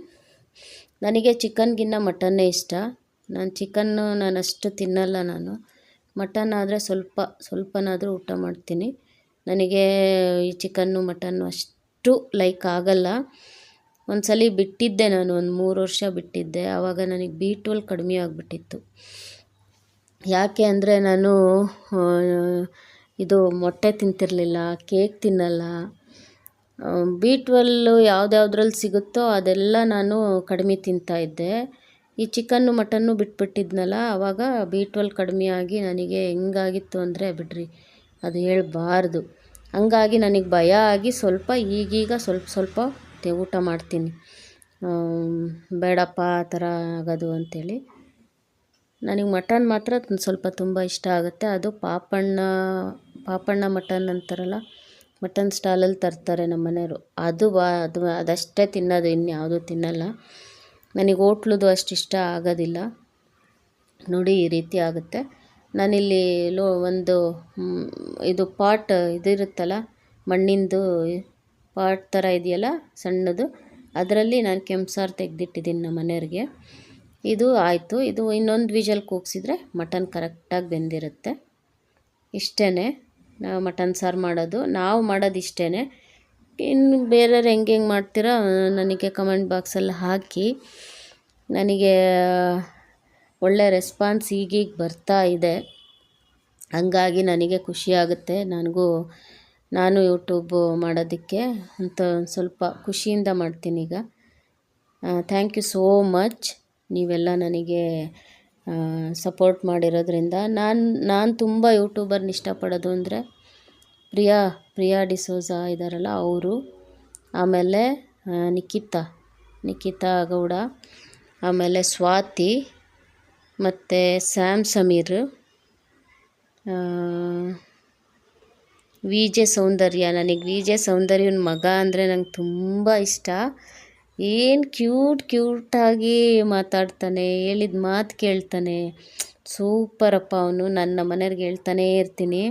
ನನಗೆ ಚಿಕನ್ಗಿನ್ನ ಮಟನ್ನೇ ಇಷ್ಟ. ನಾನು ಅಷ್ಟು ತಿನ್ನಲ್ಲ. ಮಟನ್ ಆದರೆ ಸ್ವಲ್ಪನಾದರೂ ಊಟ ಮಾಡ್ತೀನಿ. ನನಗೆ ಈ ಚಿಕನ್ನು ಮಟನ್ನು ಅಷ್ಟು ಲೈಕ್ ಆಗಲ್ಲ. ಒಂದು ಸಲ ಬಿಟ್ಟಿದ್ದೆ, ನಾನು ಒಂದು 3 ವರ್ಷ ಬಿಟ್ಟಿದ್ದೆ. ಆವಾಗ ನನಗೆ B12 ಕಡಿಮೆ ಆಗಿಬಿಟ್ಟಿತ್ತು. ಯಾಕೆ ಅಂದರೆ ನಾನು ಇದು ಮೊಟ್ಟೆ ತಿಂತಿರಲಿಲ್ಲ, ಕೇಕ್ ತಿನ್ನಲ್ಲ. B12 ಯಾವುದ್ರಲ್ಲಿ ಸಿಗುತ್ತೋ ಅದೆಲ್ಲ ನಾನು ಕಡಿಮೆ ತಿಂತಾಯಿದ್ದೆ. ಈ ಚಿಕನ್ನು ಮಟನ್ನು ಬಿಟ್ಬಿಟ್ಟಿದ್ನಲ್ಲ, ಆವಾಗ B12 ಕಡಿಮೆ ಆಗಿ ನನಗೆ ಹೆಂಗಾಗಿತ್ತು ಅಂದರೆ ಬಿಡ್ರಿ, ಅದು ಹೇಳಬಾರ್ದು. ಹಂಗಾಗಿ ನನಗೆ ಭಯ ಆಗಿ ಈಗೀಗ ಸ್ವಲ್ಪ ಊಟ ಮಾಡ್ತೀನಿ. ಬೇಡಪ್ಪ ಆ ಥರ ಆಗೋದು ಅಂಥೇಳಿ. ನನಗೆ ಮಟನ್ ಮಾತ್ರ ಸ್ವಲ್ಪ ತುಂಬ ಇಷ್ಟ ಆಗುತ್ತೆ. ಅದು ಪಾಪಣ್ಣ ಮಟನ್ ಅಂತಾರಲ್ಲ, ಮಟನ್ ಸ್ಟಾಲಲ್ಲಿ ತರ್ತಾರೆ ನಮ್ಮ ಮನೆಯವರು. ಅದಷ್ಟೇ ತಿನ್ನೋದು, ಇನ್ಯಾವುದೂ ತಿನ್ನಲ್ಲ. ನನಗೆ ಹೋಟ್ಲದು ಅಷ್ಟು ಇಷ್ಟ ಆಗೋದಿಲ್ಲ. ನೋಡಿ, ಈ ರೀತಿ ಆಗುತ್ತೆ. ನಾನಿಲ್ಲಿ ಒಂದು ಇದು ಪಾಟ್ ಇದಿರುತ್ತಲ್ಲ, ಮಣ್ಣಿಂದು ಪಾಟ್ ಥರ ಇದೆಯಲ್ಲ ಸಣ್ಣದು, ಅದರಲ್ಲಿ ನಾನು ಕೆಂಪು ಸಾರು ತೆಗೆದಿಟ್ಟಿದ್ದೀನಿ ನಮ್ಮ ಮನೆಯವ್ರಿಗೆ. ಇದು ಆಯಿತು. ಇದು ಇನ್ನೊಂದು ವಿಷಲ್ ಕೂಗಿಸಿದ್ರೆ ಮಟನ್ ಕರೆಕ್ಟಾಗಿ ಬೆಂದಿರುತ್ತೆ. ಇಷ್ಟೇ ನಾವು ಮಟನ್ ಸಾರು ಮಾಡೋದು. ನಾವು ಮಾಡೋದು ಇಷ್ಟೇ. ಇನ್ನು ಬೇರೆಯವ್ರು ಹೆಂಗೆ ಮಾಡ್ತೀರಾ ನನಗೆ ಕಮೆಂಟ್ ಬಾಕ್ಸಲ್ಲಿ ಹಾಕಿ. ನನಗೆ ಒಳ್ಳೆ ರೆಸ್ಪಾನ್ಸ್ ಈಗೀಗ ಬರ್ತಾ ಇದೆ, ಹಂಗಾಗಿ ನನಗೆ ಖುಷಿಯಾಗುತ್ತೆ. ನಾನು ಯೂಟ್ಯೂಬ್ ಮಾಡೋದಕ್ಕೆ ಅಂತ ಸ್ವಲ್ಪ ಖುಷಿಯಿಂದ ಮಾಡ್ತೀನಿ ಈಗ. ಥ್ಯಾಂಕ್ ಯು ಸೋ ಮಚ್, ನೀವೆಲ್ಲ ನನಗೆ ಸಪೋರ್ಟ್ ಮಾಡಿರೋದ್ರಿಂದ. ನಾನು ತುಂಬ ಯೂಟ್ಯೂಬರ್ನ ಇಷ್ಟಪಡೋದು ಅಂದರೆ ಪ್ರಿಯಾ ಡಿಸೋಜ ಇದ್ದಾರಲ್ಲ ಅವರು, ಆಮೇಲೆ ನಿಖಿತಾ ಗೌಡ, ಆಮೇಲೆ ಸ್ವಾತಿ, ಮತ್ತು ಸ್ಯಾಮ್ ಸಮೀರ್, VJ ಸೌಂದರ್ಯ. ನನಗೆ VJ ಸೌಂದರ್ಯನ ಮಗ ಅಂದರೆ ನಂಗೆ ತುಂಬ ಇಷ್ಟ. ಏನು ಕ್ಯೂಟಾಗಿ ಮಾತಾಡ್ತಾನೆ, ಹೇಳಿದ ಮಾತು ಕೇಳ್ತಾನೆ, ಸೂಪರಪ್ಪ ಅವನು. ನನ್ನ ಮನೆಯವ್ರಿಗೆ ಹೇಳ್ತಾನೇ ಇರ್ತೀನಿ,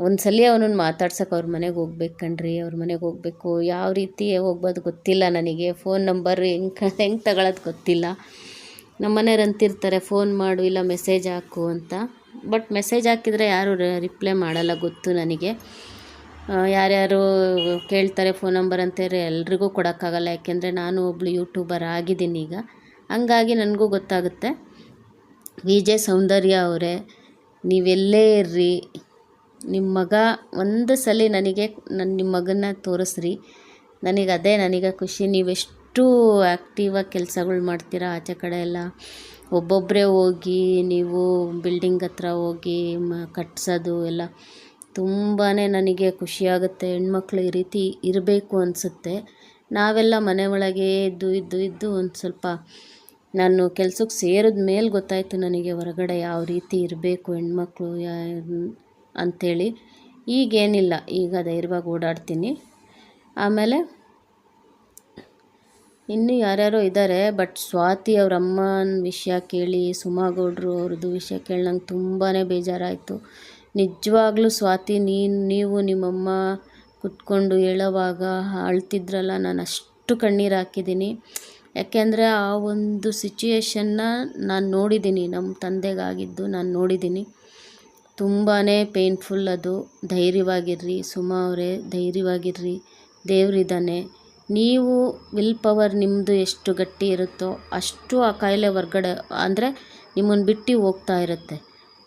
ಒಂದ್ಸಲ ಅವನನ್ನು ಮಾತಾಡ್ಸೋಕೆ ಅವ್ರ ಮನೆಗೆ ಹೋಗ್ಬೇಕು ಕಣ್ರಿ, ಅವ್ರ ಮನೆಗೆ ಹೋಗಬೇಕು. ಯಾವ ರೀತಿ ಹೋಗ್ಬೋದು ಗೊತ್ತಿಲ್ಲ ನನಗೆ, ಫೋನ್ ನಂಬರ್ ಹೆಂಗೆ ತಗೊಳ್ಳೋದು ಗೊತ್ತಿಲ್ಲ. ನಮ್ಮ ಮನೆಯವ್ರು ಅಂತಿರ್ತಾರೆ ಫೋನ್ ಮಾಡು ಇಲ್ಲ ಮೆಸೇಜ್ ಹಾಕು ಅಂತ. ಬಟ್ ಮೆಸೇಜ್ ಹಾಕಿದರೆ ಯಾರು ರಿಪ್ಲೈ ಮಾಡಲ್ಲ, ಗೊತ್ತು ನನಗೆ. ಯಾರ್ಯಾರು ಕೇಳ್ತಾರೆ ಫೋನ್ ನಂಬರ್ ಅಂತಾರೆ, ಎಲ್ರಿಗೂ ಕೊಡೋಕ್ಕಾಗಲ್ಲ. ಯಾಕೆಂದರೆ ನಾನು ಒಬ್ಬಳು ಯೂಟ್ಯೂಬರ್ ಆಗಿದ್ದೀನಿ ಈಗ, ಹಂಗಾಗಿ ನನಗೂ ಗೊತ್ತಾಗುತ್ತೆ. VJ ಸೌಂದರ್ಯ ಅವರೇ, ನೀವೆಲ್ಲೇ ಇರ್ರಿ, ನಿಮ್ಮ ಮಗ ಒಂದು ಸಲ ನಿಮ್ಮ ಮಗನ ತೋರಿಸ್ರಿ. ನನಗೆ ಖುಷಿ. ನೀವೆಷ್ಟು ಆ್ಯಕ್ಟಿವಾಗಿ ಕೆಲಸಗಳು ಮಾಡ್ತೀರಾ ಆಚೆ ಕಡೆ ಎಲ್ಲ. ಒಬ್ಬೊಬ್ಬರೇ ಹೋಗಿ ನೀವು ಬಿಲ್ಡಿಂಗ್ ಹತ್ರ ಹೋಗಿ ಕಟ್ಸೋದು ಎಲ್ಲ ತುಂಬಾ ನನಗೆ ಖುಷಿಯಾಗುತ್ತೆ. ಹೆಣ್ಮಕ್ಳು ಈ ರೀತಿ ಇರಬೇಕು ಅನಿಸುತ್ತೆ. ನಾವೆಲ್ಲ ಮನೆ ಒಳಗೆ ಇದ್ದು ಒಂದು ಸ್ವಲ್ಪ ನಾನು ಕೆಲಸಕ್ಕೆ ಸೇರಿದ ಮೇಲೆ ಗೊತ್ತಾಯಿತು ನನಗೆ ಹೊರಗಡೆ ಯಾವ ರೀತಿ ಇರಬೇಕು ಹೆಣ್ಮಕ್ಳು ಅಂಥೇಳಿ. ಈಗೇನಿಲ್ಲ, ಈಗ ಧೈರ್ಯವಾಗಿ ಓಡಾಡ್ತೀನಿ. ಆಮೇಲೆ ಇನ್ನೂ ಯಾರ್ಯಾರೋ ಇದ್ದಾರೆ, ಬಟ್ ಸ್ವಾತಿ ಅವ್ರ ಅಮ್ಮನ ವಿಷಯ ಕೇಳಿ, ಸುಮಾ ಗೌಡ್ರು ಅವ್ರದ್ದು ವಿಷಯ ಕೇಳಿ ನಂಗೆ ತುಂಬಾ ಬೇಜಾರಾಯಿತು. ನಿಜವಾಗ್ಲೂ ಸ್ವಾತಿ, ನೀವು ನಿಮ್ಮಮ್ಮ ಕುತ್ಕೊಂಡು ಹೇಳೋವಾಗ ಅಳ್ತಿದ್ರಲ್ಲ, ನಾನು ಅಷ್ಟು ಕಣ್ಣೀರು ಹಾಕಿದ್ದೀನಿ. ಯಾಕೆಂದರೆ ಆ ಒಂದು ಸಿಚುಯೇಷನ್ನ ನಾನು ನೋಡಿದ್ದೀನಿ, ನಮ್ಮ ತಂದೆಗಾಗಿದ್ದು ನಾನು ನೋಡಿದ್ದೀನಿ. ತುಂಬಾ ಪೇನ್ಫುಲ್ ಅದು. ಧೈರ್ಯವಾಗಿರ್ರಿ ಸುಮಾ ಅವರೇ, ಧೈರ್ಯವಾಗಿರ್ರಿ, ದೇವರಿದ್ದಾನೆ. ನೀವು ವಿಲ್ ಪವರ್ ನಿಮ್ಮದು ಎಷ್ಟು ಗಟ್ಟಿ ಇರುತ್ತೋ ಅಷ್ಟು ಆ ಕಾಯಿಲೆ ಹೊರ್ಗಡೆ ಅಂದರೆ ನಿಮ್ಮನ್ನು ಬಿಟ್ಟು ಹೋಗ್ತಾ ಇರುತ್ತೆ.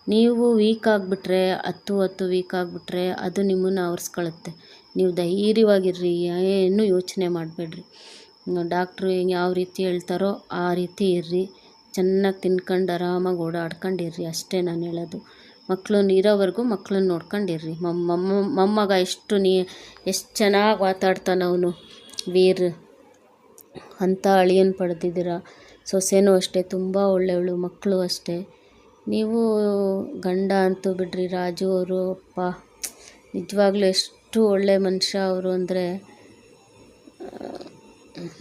ನೀವು ವೀಕ್ ಆಗಿಬಿಟ್ರೆ, ಹತ್ತು ವೀಕ್ ಆಗಿಬಿಟ್ರೆ ಅದು ನಿಮ್ಮನ್ನು ಆವರಿಸ್ಕೊಳ್ಳುತ್ತೆ. ನೀವು ಧೈರ್ಯವಾಗಿರ್ರಿ, ಏನು ಯೋಚನೆ ಮಾಡಬೇಡ್ರಿ. ಡಾಕ್ಟ್ರು ಯಾವ ರೀತಿ ಹೇಳ್ತಾರೋ ಆ ರೀತಿ ಇರ್ರಿ. ಚೆನ್ನಾಗಿ ತಿನ್ಕೊಂಡು ಆರಾಮಾಗಿ ಓಡಾಡ್ಕೊಂಡಿರ್ರಿ, ಅಷ್ಟೇ ನಾನು ಹೇಳೋದು. ಮಕ್ಕಳು ಇರೋವರೆಗೂ ಮಕ್ಕಳನ್ನ ನೋಡ್ಕೊಂಡಿರ್ರಿ. ಮೊಮ್ಮಗ ಎಷ್ಟು ಚೆನ್ನಾಗಿ ಮಾತಾಡ್ತಾನೆ ಅವನು, ವೀರ್ ಅಂಥ ಅಳಿಯನ್ ಪಡೆದಿದ್ದೀರ. ಸೊಸೆನೂ ಅಷ್ಟೇ ತುಂಬ ಒಳ್ಳೆಯವಳು, ಮಕ್ಕಳು ಅಷ್ಟೇ. ನೀವು ಗಂಡ ಅಂತೂ ಬಿಡ್ರಿ, ರಾಜು ಅವರು ಅಪ್ಪ ನಿಜವಾಗ್ಲೂ ಎಷ್ಟು ಒಳ್ಳೆ ಮನುಷ್ಯ ಅವರು ಅಂದರೆ.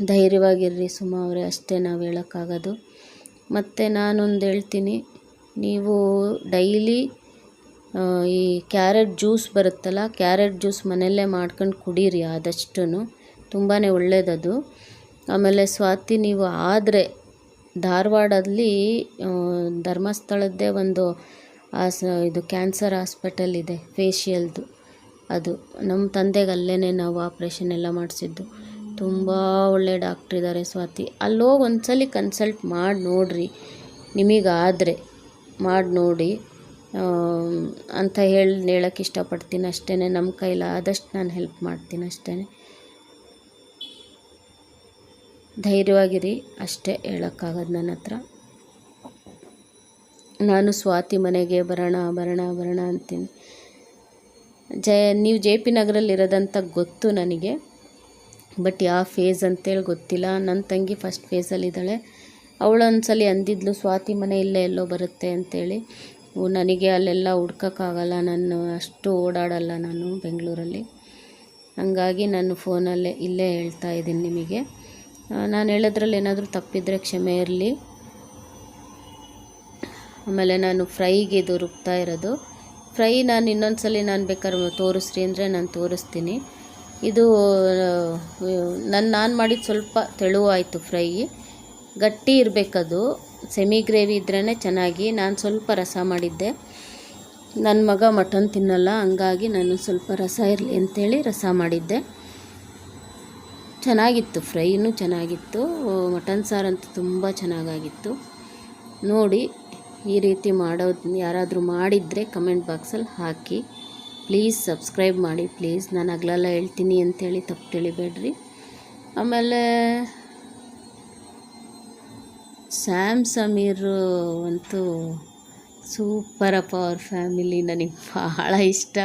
ಧೈರ್ಯವಾಗಿರ್ರಿ ಸುಮಾ ಅವರೇ, ಅಷ್ಟೇ ನಾವು ಹೇಳೋಕ್ಕಾಗೋದು. ಮತ್ತು ನಾನೊಂದು ಹೇಳ್ತೀನಿ, ನೀವು ಡೈಲಿ ಈ ಕ್ಯಾರೆಟ್ ಜ್ಯೂಸ್ ಬರುತ್ತಲ್ಲ, ಕ್ಯಾರೆಟ್ ಜ್ಯೂಸ್ ಮನೆಯಲ್ಲೇ ಮಾಡ್ಕೊಂಡು ಕುಡೀರಿ ಆದಷ್ಟು, ತುಂಬಾ ಒಳ್ಳೆಯದದು. ಆಮೇಲೆ ಸ್ವಾತಿ, ನೀವು ಆದರೆ ಧಾರವಾಡದಲ್ಲಿ ಧರ್ಮಸ್ಥಳದ್ದೇ ಒಂದು ಇದು ಕ್ಯಾನ್ಸರ್ ಹಾಸ್ಪಿಟಲ್ ಇದೆ, ಫೇಶಿಯಲ್ದು. ಅದು ನಮ್ಮ ತಂದೆಗೆ ಅಲ್ಲೇ ನಾವು ಆಪ್ರೇಷನ್ ಎಲ್ಲ ಮಾಡಿಸಿದ್ದು. ತುಂಬ ಒಳ್ಳೆ ಡಾಕ್ಟ್ರಿದ್ದಾರೆ ಸ್ವಾತಿ. ಅಲ್ಲೋಗಿ ಒಂದ್ಸಲ ಕನ್ಸಲ್ಟ್ ಮಾಡಿ ನೋಡಿರಿ, ನಿಮಗಾದರೆ ಮಾಡಿ ನೋಡಿ ಅಂತ ಹೇಳೋಕ್ಕೆ ಇಷ್ಟಪಡ್ತೀನಿ ಅಷ್ಟೇ. ನಮ್ಮ ಕೈಲಾದಷ್ಟು ನಾನು ಹೆಲ್ಪ್ ಮಾಡ್ತೀನಿ ಅಷ್ಟೇ. ಧೈರ್ಯವಾಗಿರಿ, ಅಷ್ಟೇ ಹೇಳೋಕ್ಕಾಗೋದು ನನ್ನ ಹತ್ರ. ನಾನು ಸ್ವಾತಿ ಮನೆಗೆ ಬರೋಣ ಅಂತೀನಿ. ನೀವು JP ನಗರಲ್ಲಿರೋದಂತ ಗೊತ್ತು ನನಗೆ, ಬಟ್ ಯಾವ ಫೇಸ್ ಅಂತೇಳಿ ಗೊತ್ತಿಲ್ಲ. ನನ್ನ ತಂಗಿ ಫಸ್ಟ್ ಫೇಸಲ್ಲಿದ್ದಾಳೆ. ಅವಳೊಂದ್ಸಲಿ ಅಂದಿದ್ಲು, ಸ್ವಾತಿ ಮನೆ ಇಲ್ಲೇ ಎಲ್ಲೋ ಬರುತ್ತೆ ಅಂತೇಳಿ. ನನಗೆ ಅಲ್ಲೆಲ್ಲ ಹುಡ್ಕೋಕ್ಕಾಗಲ್ಲ, ನಾನು ಅಷ್ಟು ಓಡಾಡಲ್ಲ ನಾನು ಬೆಂಗಳೂರಲ್ಲಿ. ಹಂಗಾಗಿ ನಾನು ಫೋನಲ್ಲೇ ಇಲ್ಲೇ ಹೇಳ್ತಾ ಇದ್ದೀನಿ ನಿಮಗೆ. ನಾನು ಹೇಳೋದ್ರಲ್ಲಿ ಏನಾದರೂ ತಪ್ಪಿದರೆ ಕ್ಷಮೆ ಇರಲಿ. ಆಮೇಲೆ ನಾನು ಫ್ರೈಗೆ ಇದು ರುಬ್ತಾ ಇರೋದು. ಫ್ರೈ ನಾನು ಇನ್ನೊಂದ್ಸಲಿ ನಾನು ಬೇಕಾದ್ರೆ ತೋರಿಸ್ರಿ ಅಂದರೆ ನಾನು ತೋರಿಸ್ತೀನಿ. ಇದು ನಾನು ಮಾಡಿದ್ದು ಸ್ವಲ್ಪ ತೆಳುವಾಯಿತು ಫ್ರೈ, ಗಟ್ಟಿ ಇರಬೇಕದು. ಸೆಮಿ ಗ್ರೇವಿ ಇದ್ರೇ ಚೆನ್ನಾಗಿ. ನಾನು ಸ್ವಲ್ಪ ರಸ ಮಾಡಿದ್ದೆ. ನನ್ನ ಮಗ ಮಟನ್ ತಿನ್ನಲ್ಲ, ಹಂಗಾಗಿ ನಾನು ಸ್ವಲ್ಪ ರಸ ಇರಲಿ ಅಂತೇಳಿ ರಸ ಮಾಡಿದ್ದೆ. ಚೆನ್ನಾಗಿತ್ತು, ಫ್ರೈನೂ ಚೆನ್ನಾಗಿತ್ತು. ಮಟನ್ ಸಾರಂತೂ ತುಂಬ ಚೆನ್ನಾಗಾಗಿತ್ತು. ನೋಡಿ, ಈ ರೀತಿ ಮಾಡೋದು ಯಾರಾದರೂ ಮಾಡಿದರೆ ಕಮೆಂಟ್ ಬಾಕ್ಸಲ್ಲಿ ಹಾಕಿ. ಪ್ಲೀಸ್ ಸಬ್ಸ್ಕ್ರೈಬ್ ಮಾಡಿ ಪ್ಲೀಸ್. ನಾನು ಹಗಲೆಲ್ಲ ಹೇಳ್ತೀನಿ ಅಂಥೇಳಿ ತಪ್ಪು ತಿಳಿಬೇಡ್ರಿ. ಆಮೇಲೆ ಸ್ಯಾಮ್ ಸಮೀರ್ ಅಂತೂ ಸೂಪರಪ್ಪ. ಅವ್ರ ಫ್ಯಾಮಿಲಿ ನನಗೆ ಭಾಳ ಇಷ್ಟ.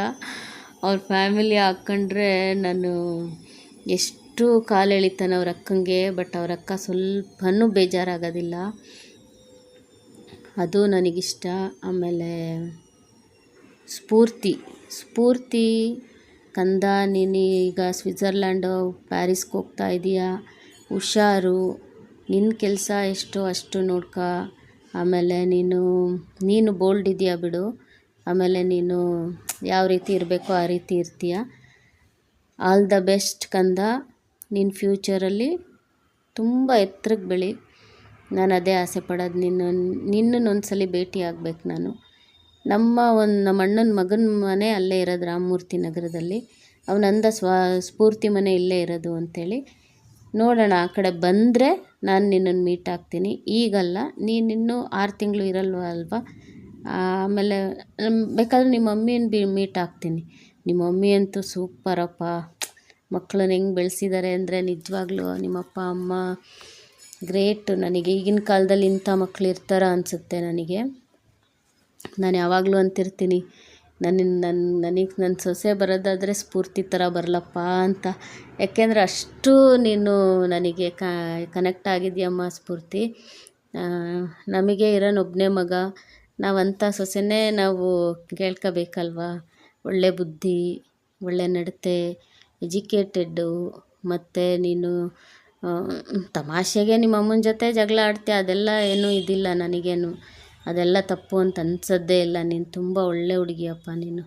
ಅವ್ರ ಫ್ಯಾಮಿಲಿ ಹಾಕ್ಕೊಂಡ್ರೆ ನಾನು ಎಷ್ಟು ಕಾಲು ಎಳಿತಾನೆ ಅವ್ರ ಅಕ್ಕಂಗೆ. ಬಟ್ ಅವ್ರ ಅಕ್ಕ ಸ್ವಲ್ಪನೂ ಬೇಜಾರಾಗೋದಿಲ್ಲ, ಅದು ನನಗಿಷ್ಟ. ಆಮೇಲೆ ಸ್ಫೂರ್ತಿ ಕಂದ, ನೀನು ಈಗ ಸ್ವಿಟ್ಜರ್ಲ್ಯಾಂಡು ಪ್ಯಾರಿಸ್ಗೆ ಹೋಗ್ತಾ ಇದೀಯಾ, ಹುಷಾರು. ನಿನ್ನ ಕೆಲಸ ಎಷ್ಟೋ ಅಷ್ಟು ನೋಡ್ಕ. ಆಮೇಲೆ ನೀನು ಬೋಲ್ಡ್ ಇದೆಯಾ ಬಿಡು. ಆಮೇಲೆ ನೀನು ಯಾವ ರೀತಿ ಇರಬೇಕೋ ಆ ರೀತಿ ಇರ್ತೀಯ. ಆಲ್ ದ ಬೆಸ್ಟ್ ಕಂದ. ನಿನ್ನ ಫ್ಯೂಚರಲ್ಲಿ ತುಂಬ ಎತ್ತರಕ್ಕೆ ಬೆಳಿ. ನಾನು ಅದೇ ಆಸೆ ಪಡೋದು. ನಿನ್ನನ್ನೊಂದ್ಸಲಿ ಭೇಟಿ ಆಗಬೇಕು ನಾನು. ನಮ್ಮ ಅಣ್ಣನ ಮಗನ ಮನೆ ಅಲ್ಲೇ ಇರೋದು, ರಾಮಮೂರ್ತಿ ನಗರದಲ್ಲಿ. ಅವನಂದ ಸ್ಫೂರ್ತಿ ಮನೆ ಇಲ್ಲೇ ಇರೋದು ಅಂಥೇಳಿ. ನೋಡೋಣ, ಆ ಕಡೆ ಬಂದರೆ ನಾನು ನಿನ್ನನ್ನು ಮೀಟ್ ಆಗ್ತೀನಿ. ಈಗಲ್ಲ, ನೀನಿನ್ನೂ 6 ತಿಂಗಳು ಇರಲ್ವ ಅಲ್ವಾ. ಆಮೇಲೆ ಬೇಕಾದ್ರೆ ನಿಮ್ಮ ಮಮ್ಮಿನ ಮೀಟ್ ಆಗ್ತೀನಿ. ನಿಮ್ಮ ಮಮ್ಮಿ ಅಂತೂ ಸೂಪರಪ್ಪ. ಮಕ್ಕಳನ್ನ ಹೆಂಗೆ ಬೆಳೆಸಿದ್ದಾರೆ ಅಂದರೆ ನಿಜವಾಗ್ಲೂ ನಿಮ್ಮಪ್ಪ ಅಮ್ಮ ಗ್ರೇಟ್. ನನಗೆ ಈಗಿನ ಕಾಲದಲ್ಲಿ ಇಂಥ ಮಕ್ಕಳು ಇರ್ತಾರ ಅನಿಸುತ್ತೆ ನನಗೆ. ನಾನು ಯಾವಾಗಲೂ ಅಂತಿರ್ತೀನಿ, ನನಗೆ ನನ್ನ ಸೊಸೆ ಬರೋದಾದರೆ ಸ್ಫೂರ್ತಿ ಥರ ಬರಲಪ್ಪ ಅಂತ. ಯಾಕೆಂದರೆ ಅಷ್ಟು ನೀನು ನನಗೆ ಕನೆಕ್ಟ್ ಆಗಿದೆಯಮ್ಮ ಸ್ಫೂರ್ತಿ. ನಮಗೆ ಇರೋನೊಬ್ಬನೇ ಮಗ, ನಾವಂಥ ಸೊಸೆನೇ ನಾವು ಕೇಳ್ಕೋಬೇಕಲ್ವ. ಒಳ್ಳೆ ಬುದ್ಧಿ, ಒಳ್ಳೆ ನಡತೆ, ಎಜುಕೇಟೆಡ್ಡು. ಮತ್ತು ನೀನು ತಮಾಷೆಗೆ ನಿಮ್ಮ ಅಮ್ಮನ ಜೊತೆ ಜಗಳ ಆಡ್ತೀಯ, ಅದೆಲ್ಲ ಏನೂ ಇದಿಲ್ಲ ನನಗೇನು. ಅದೆಲ್ಲ ತಪ್ಪು ಅಂತ ಅನ್ಸೋದೇ ಇಲ್ಲ. ನೀನು ತುಂಬ ಒಳ್ಳೆ ಹುಡುಗಿಯಪ್ಪ ನೀನು.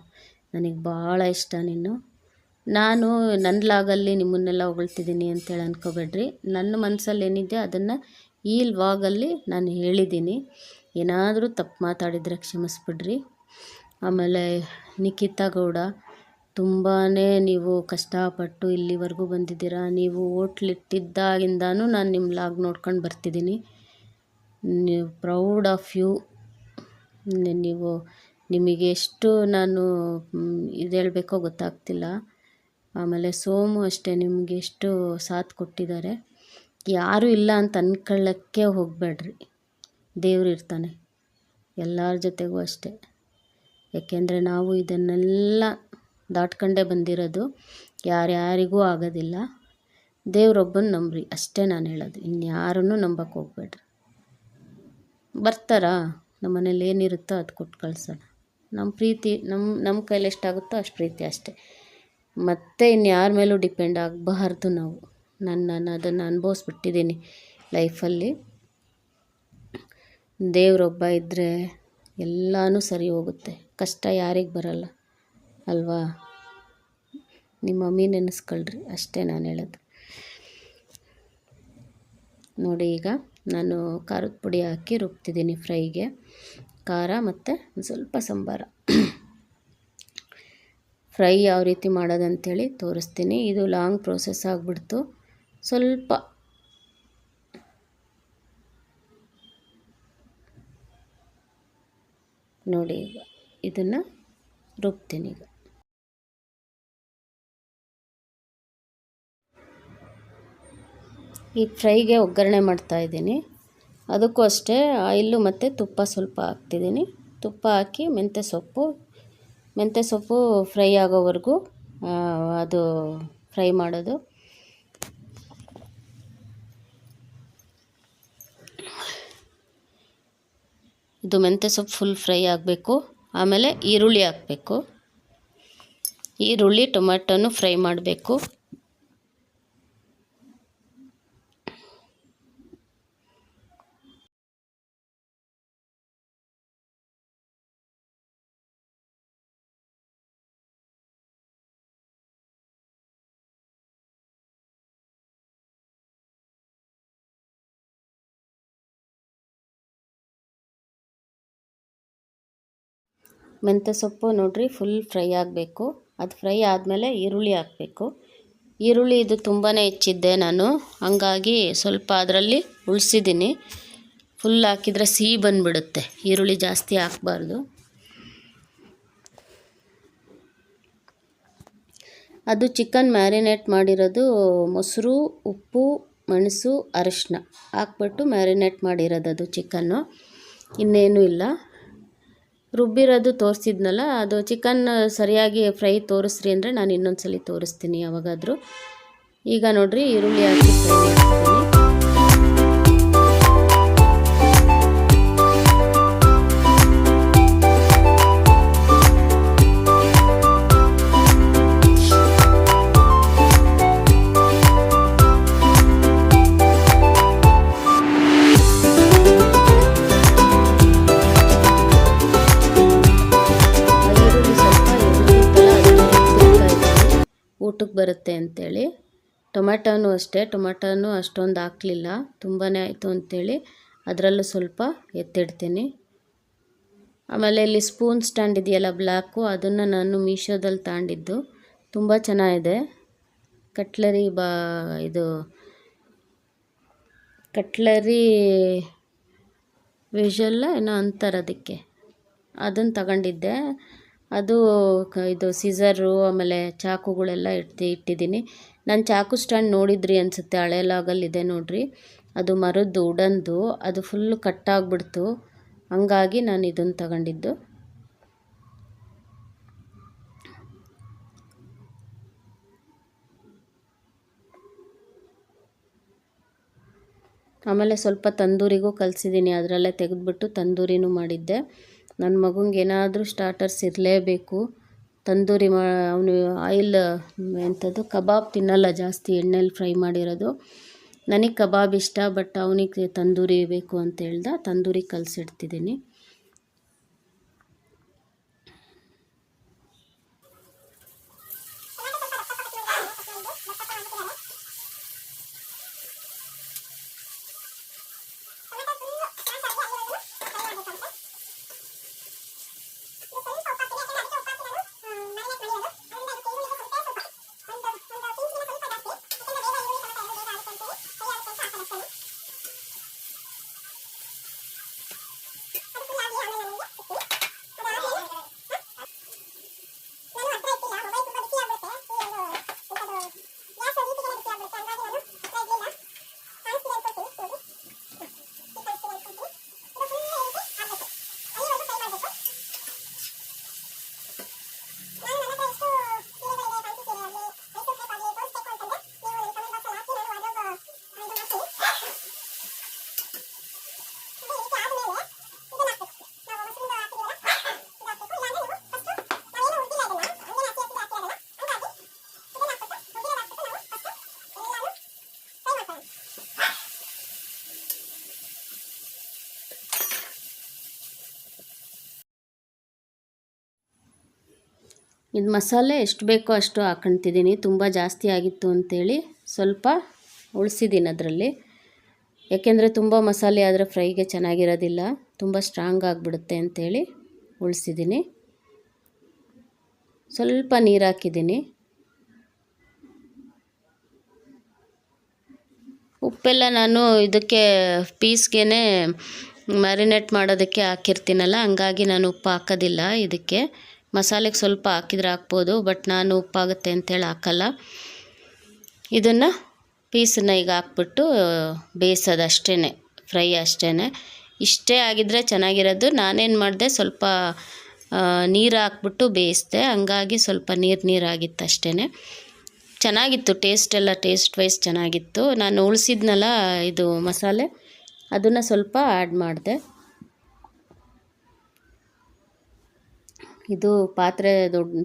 ನನಗೆ ಭಾಳ ಇಷ್ಟ ನೀನು. ನಾನು ನನ್ನ ಲಾಗಲ್ಲಿ ನಿಮ್ಮನ್ನೆಲ್ಲ ಹೊಗಳ್ತಿದ್ದೀನಿ ಅಂತೇಳಿ ಅಂದ್ಕೋಬೇಡ್ರಿ. ನನ್ನ ಮನಸ್ಸಲ್ಲಿ ಏನಿದೆ ಅದನ್ನು ಈ ವ್ಲಾಗಲ್ಲಿ ನಾನು ಹೇಳಿದ್ದೀನಿ. ಏನಾದರೂ ತಪ್ಪು ಮಾತಾಡಿದರೆ ಕ್ಷಮಿಸ್ಬಿಡ್ರಿ. ಆಮೇಲೆ ನಿಖಿತಾ ಗೌಡ, ತುಂಬಾ ನೀವು ಕಷ್ಟಪಟ್ಟು ಇಲ್ಲಿವರೆಗೂ ಬಂದಿದ್ದೀರಾ. ನೀವು ಹೋಟ್ಲಿಟ್ಟಿದ್ದಾಗಿಂದನೂ ನಾನು ನಿಮ್ಮ ವ್ಲಾಗ್ ನೋಡ್ಕೊಂಡು ಬರ್ತಿದ್ದೀನಿ. ನೀವು ಪ್ರೌಡ್ ಆಫ್ ಯು. ನೀವು ನಿಮಗೆ ಎಷ್ಟು ನಾನು ಇದು ಹೇಳಬೇಕೋ ಗೊತ್ತಾಗ್ತಿಲ್ಲ. ಆಮೇಲೆ ಸೋಮು ಅಷ್ಟೇ, ನಿಮಗೆ ಎಷ್ಟು ಸಾಥ್ ಕೊಟ್ಟಿದ್ದಾರೆ. ಯಾರೂ ಇಲ್ಲ ಅಂತ ಅಂದ್ಕೊಳ್ಳೋಕ್ಕೆ ಹೋಗಬೇಡ್ರಿ. ದೇವ್ರು ಇರ್ತಾನೆ ಎಲ್ಲರ ಜೊತೆಗೂ ಅಷ್ಟೇ. ಯಾಕೆಂದರೆ ನಾವು ಇದನ್ನೆಲ್ಲ ದಾಟ್ಕೊಂಡೇ ಬಂದಿರೋದು. ಯಾರ್ಯಾರಿಗೂ ಆಗೋದಿಲ್ಲ. ದೇವ್ರೊಬ್ಬನ ನಂಬ್ರಿ ಅಷ್ಟೇ ನಾನು ಹೇಳೋದು. ಇನ್ಯಾರನ್ನೂ ನಂಬಕ್ಕೆ ಹೋಗಬೇಡ್ರಿ. ಬರ್ತಾರಾ, ನಮ್ಮ ಮನೇಲಿ ಏನಿರುತ್ತೋ ಅದು ಕೊಟ್ಟು ಕಳ್ಸೋಣ. ನಮ್ಮ ಪ್ರೀತಿ ನಮ್ಮ ಕೈಲಿ ಎಷ್ಟಾಗುತ್ತೋ ಅಷ್ಟು ಪ್ರೀತಿ ಅಷ್ಟೇ. ಮತ್ತೆ ಇನ್ಯಾರ ಮೇಲೂ ಡಿಪೆಂಡ್ ಆಗಬಾರ್ದು ನಾವು. ನಾನು ಅದನ್ನು ಅನುಭವಿಸ್ಬಿಟ್ಟಿದ್ದೀನಿ ಲೈಫಲ್ಲಿ. ದೇವರೊಬ್ಬ ಇದ್ದರೆ ಎಲ್ಲನೂ ಸರಿ ಹೋಗುತ್ತೆ. ಕಷ್ಟ ಯಾರಿಗೆ ಬರಲ್ಲ ಅಲ್ವಾ? ನಿಮ್ಮ ಮಮ್ಮಿ ನೆನೆಸ್ಕೊಳ್ರಿ ಅಷ್ಟೇ ನಾನು ಹೇಳೋದು. ನೋಡಿ, ಈಗ ನಾನು ಖಾರದ ಪುಡಿ ಹಾಕಿ ರುಬ್ತಿದ್ದೀನಿ ಫ್ರೈಗೆ. ಖಾರ ಮತ್ತು ಒಂದು ಸ್ವಲ್ಪ ಸಂಬಾರ. ಫ್ರೈ ಯಾವ ರೀತಿ ಮಾಡೋದಂತೇಳಿ ತೋರಿಸ್ತೀನಿ. ಇದು ಲಾಂಗ್ ಪ್ರೋಸೆಸ್ ಆಗಿಬಿಡ್ತು. ಸ್ವಲ್ಪ ನೋಡಿ, ಈಗ ಇದನ್ನು ರುಬ್ತೀನಿ. ಈಗ ಫ್ರೈಗೆ ಒಗ್ಗರಣೆ ಮಾಡ್ತಾಯಿದ್ದೀನಿ. ಅದಕ್ಕೂ ಅಷ್ಟೇ ಆಯಿಲು ಮತ್ತು ತುಪ್ಪ ಸ್ವಲ್ಪ ಹಾಕ್ತಿದ್ದೀನಿ. ತುಪ್ಪ ಹಾಕಿ ಮೆಂತ್ಯ ಸೊಪ್ಪು ಫ್ರೈ ಆಗೋವರೆಗೂ ಅದು ಫ್ರೈ ಮಾಡೋದು. ಇದು ಮೆಂತ್ಯ ಸೊಪ್ಪು ಫುಲ್ ಫ್ರೈ ಆಗಬೇಕು. ಆಮೇಲೆ ಈರುಳ್ಳಿ ಹಾಕಬೇಕು. ಈರುಳ್ಳಿ ಟೊಮೆಟೊನು ಫ್ರೈ ಮಾಡಬೇಕು. ಮೆಂತ್ಯ ಸೊಪ್ಪು ನೋಡಿರಿ ಫುಲ್ ಫ್ರೈ ಆಗಬೇಕು. ಅದು ಫ್ರೈ ಆದಮೇಲೆ ಈರುಳ್ಳಿ ಹಾಕಬೇಕು. ಈರುಳ್ಳಿ ಇದು ತುಂಬಾ ಹೆಚ್ಚಿದ್ದೆ ನಾನು, ಹಂಗಾಗಿ ಸ್ವಲ್ಪ ಅದರಲ್ಲಿ ಉಳಿಸಿದ್ದೀನಿ. ಫುಲ್ ಹಾಕಿದರೆ ಸಿಹಿ ಬಂದುಬಿಡುತ್ತೆ. ಈರುಳ್ಳಿ ಜಾಸ್ತಿ ಹಾಕಬಾರ್ದು. ಅದು ಚಿಕನ್ ಮ್ಯಾರಿನೇಟ್ ಮಾಡಿರೋದು. ಮೊಸರು, ಉಪ್ಪು, ಮೆಣಸು, ಅರಿಶಿನ ಹಾಕ್ಬಿಟ್ಟು ಮ್ಯಾರಿನೇಟ್ ಮಾಡಿರೋದು ಅದು ಚಿಕನ್ನು. ಇನ್ನೇನು ಇಲ್ಲ. ರುಬ್ಬಿರೋದು ತೋರಿಸಿದ್ನಲ್ಲ, ಅದು ಚಿಕನ್ ಸರಿಯಾಗಿ ಫ್ರೈ ತೋರಿಸ್ರಿ ಅಂದರೆ ನಾನು ಇನ್ನೊಂದು ಸಲ ತೋರಿಸ್ತೀನಿ ಯಾವಾಗಾದರೂ. ಈಗ ನೋಡಿರಿ, ಈರುಳ್ಳಿ ಹಾಕಿ ಫ್ರೈ ಮಾಡ್ತೀನಿ. ಊಟಕ್ಕೆ ಬರುತ್ತೆ ಅಂಥೇಳಿ. ಟೊಮೆಟೊನೂ ಅಷ್ಟೇ, ಟೊಮೆಟೊನೂ ಅಷ್ಟೊಂದು ಹಾಕಲಿಲ್ಲ, ತುಂಬಾ ಆಯಿತು ಅಂಥೇಳಿ ಅದರಲ್ಲೂ ಸ್ವಲ್ಪ ಎತ್ತಿಡ್ತೀನಿ. ಆಮೇಲೆ ಇಲ್ಲಿ ಸ್ಪೂನ್ ಸ್ಟ್ಯಾಂಡ್ ಇದೆಯಲ್ಲ ಬ್ಲ್ಯಾಕು, ಅದನ್ನು ನಾನು ಮೀಶೋದಲ್ಲಿ ತಗೊಂಡಿದ್ದು. ತುಂಬ ಚೆನ್ನಾಗಿದೆ. ಕಟ್ಲರಿ ವಿಷಲ್ಲ ಏನೋ ಅಂತಾರೆ ಅದಕ್ಕೆ, ಅದನ್ನು ತಗೊಂಡಿದ್ದೆ. ಅದು ಇದು ಸೀಸರು ಆಮೇಲೆ ಚಾಕುಗಳೆಲ್ಲ ಇಟ್ಟಿದ್ದೀನಿ. ನಾನು ಚಾಕು ಸ್ಟ್ಯಾಂಡ್ ನೋಡಿದ್ರಿ ಅನಿಸುತ್ತೆ, ಹಳೆ ಲಾಗಲ್ಲಿದೆ ನೋಡಿರಿ. ಅದು ಮರದ್ದು ಉಡನ್ದು, ಅದು ಫುಲ್ಲು ಕಟ್ಟಾಗ್ಬಿಡ್ತು. ಹಂಗಾಗಿ ನಾನು ಇದನ್ನು ತಗೊಂಡಿದ್ದು. ಆಮೇಲೆ ಸ್ವಲ್ಪ ತಂದೂರಿಗೂ ಕಲಿಸಿದ್ದೀನಿ. ಅದರಲ್ಲೇ ತೆಗೆದುಬಿಟ್ಟು ತಂದೂರಿನೂ ಮಾಡಿದ್ದೆ. ನನ್ನ ಮಗುಂಗೆ ಏನಾದರೂ ಸ್ಟಾರ್ಟರ್ಸ್ ಇರಲೇಬೇಕು. ತಂದೂರಿ ಅವನು ಆಯಿಲ್ ಎಂಥದ್ದು ಕಬಾಬ್ ತಿನ್ನಲ್ಲ ಜಾಸ್ತಿ, ಎಣ್ಣೆಲಿ ಫ್ರೈ ಮಾಡಿರೋದು. ನನಗೆ ಕಬಾಬ್ ಇಷ್ಟ, ಬಟ್ ಅವನಿಗೆ ತಂದೂರಿ ಬೇಕು ಅಂತ ಹೇಳ್ದ. ತಂದೂರಿ ಕಲಸಿಡ್ತಿದ್ದೀನಿ. ಇದು ಮಸಾಲೆ ಎಷ್ಟು ಬೇಕೋ ಅಷ್ಟು ಹಾಕ್ಕೊತಿದ್ದೀನಿ. ತುಂಬ ಜಾಸ್ತಿ ಆಗಿತ್ತು ಅಂಥೇಳಿ ಸ್ವಲ್ಪ ಉಳಿಸಿದ್ದೀನಿ ಅದರಲ್ಲಿ. ಯಾಕೆಂದರೆ ತುಂಬ ಮಸಾಲೆ ಆದರೆ ಫ್ರೈಗೆ ಚೆನ್ನಾಗಿರೋದಿಲ್ಲ, ತುಂಬ ಸ್ಟ್ರಾಂಗ್ ಆಗಿಬಿಡುತ್ತೆ ಅಂಥೇಳಿ ಉಳಿಸಿದ್ದೀನಿ. ಸ್ವಲ್ಪ ನೀರು ಹಾಕಿದ್ದೀನಿ. ಉಪ್ಪೆಲ್ಲ ನಾನು ಇದಕ್ಕೆ ಪೀಸ್ಗೆ ಮ್ಯಾರಿನೇಟ್ ಮಾಡೋದಕ್ಕೆ ಹಾಕಿರ್ತೀನಲ್ಲ, ಹಂಗಾಗಿ ನಾನು ಉಪ್ಪು ಹಾಕೋದಿಲ್ಲ ಇದಕ್ಕೆ. ಮಸಾಲೆಗೆ ಸ್ವಲ್ಪ ಹಾಕಿದ್ರೆ ಹಾಕ್ಬೋದು, ಬಟ್ ನಾನು ಉಪ್ಪಾಗುತ್ತೆ ಅಂತೇಳಿ ಹಾಕಲ್ಲ. ಇದನ್ನು ಪೀಸನ್ನು ಈಗ ಹಾಕ್ಬಿಟ್ಟು ಬೇಯಿಸೋದು ಅಷ್ಟೇ, ಫ್ರೈ ಅಷ್ಟೇ. ಇಷ್ಟೇ ಆಗಿದ್ದರೆ ಚೆನ್ನಾಗಿರೋದು. ನಾನೇನು ಮಾಡಿದೆ, ಸ್ವಲ್ಪ ನೀರು ಹಾಕ್ಬಿಟ್ಟು ಬೇಯಿಸಿದೆ, ಹಂಗಾಗಿ ಸ್ವಲ್ಪ ನೀರಾಗಿತ್ತು ಅಷ್ಟೇ. ಚೆನ್ನಾಗಿತ್ತು, ಟೇಸ್ಟ್ ವೈಸ್ ಚೆನ್ನಾಗಿತ್ತು. ನಾನು ಉಳಿಸಿದ್ನಲ್ಲ ಇದು ಮಸಾಲೆ, ಅದನ್ನು ಸ್ವಲ್ಪ ಆ್ಯಡ್ ಮಾಡಿದೆ. ಇದು ಪಾತ್ರೆ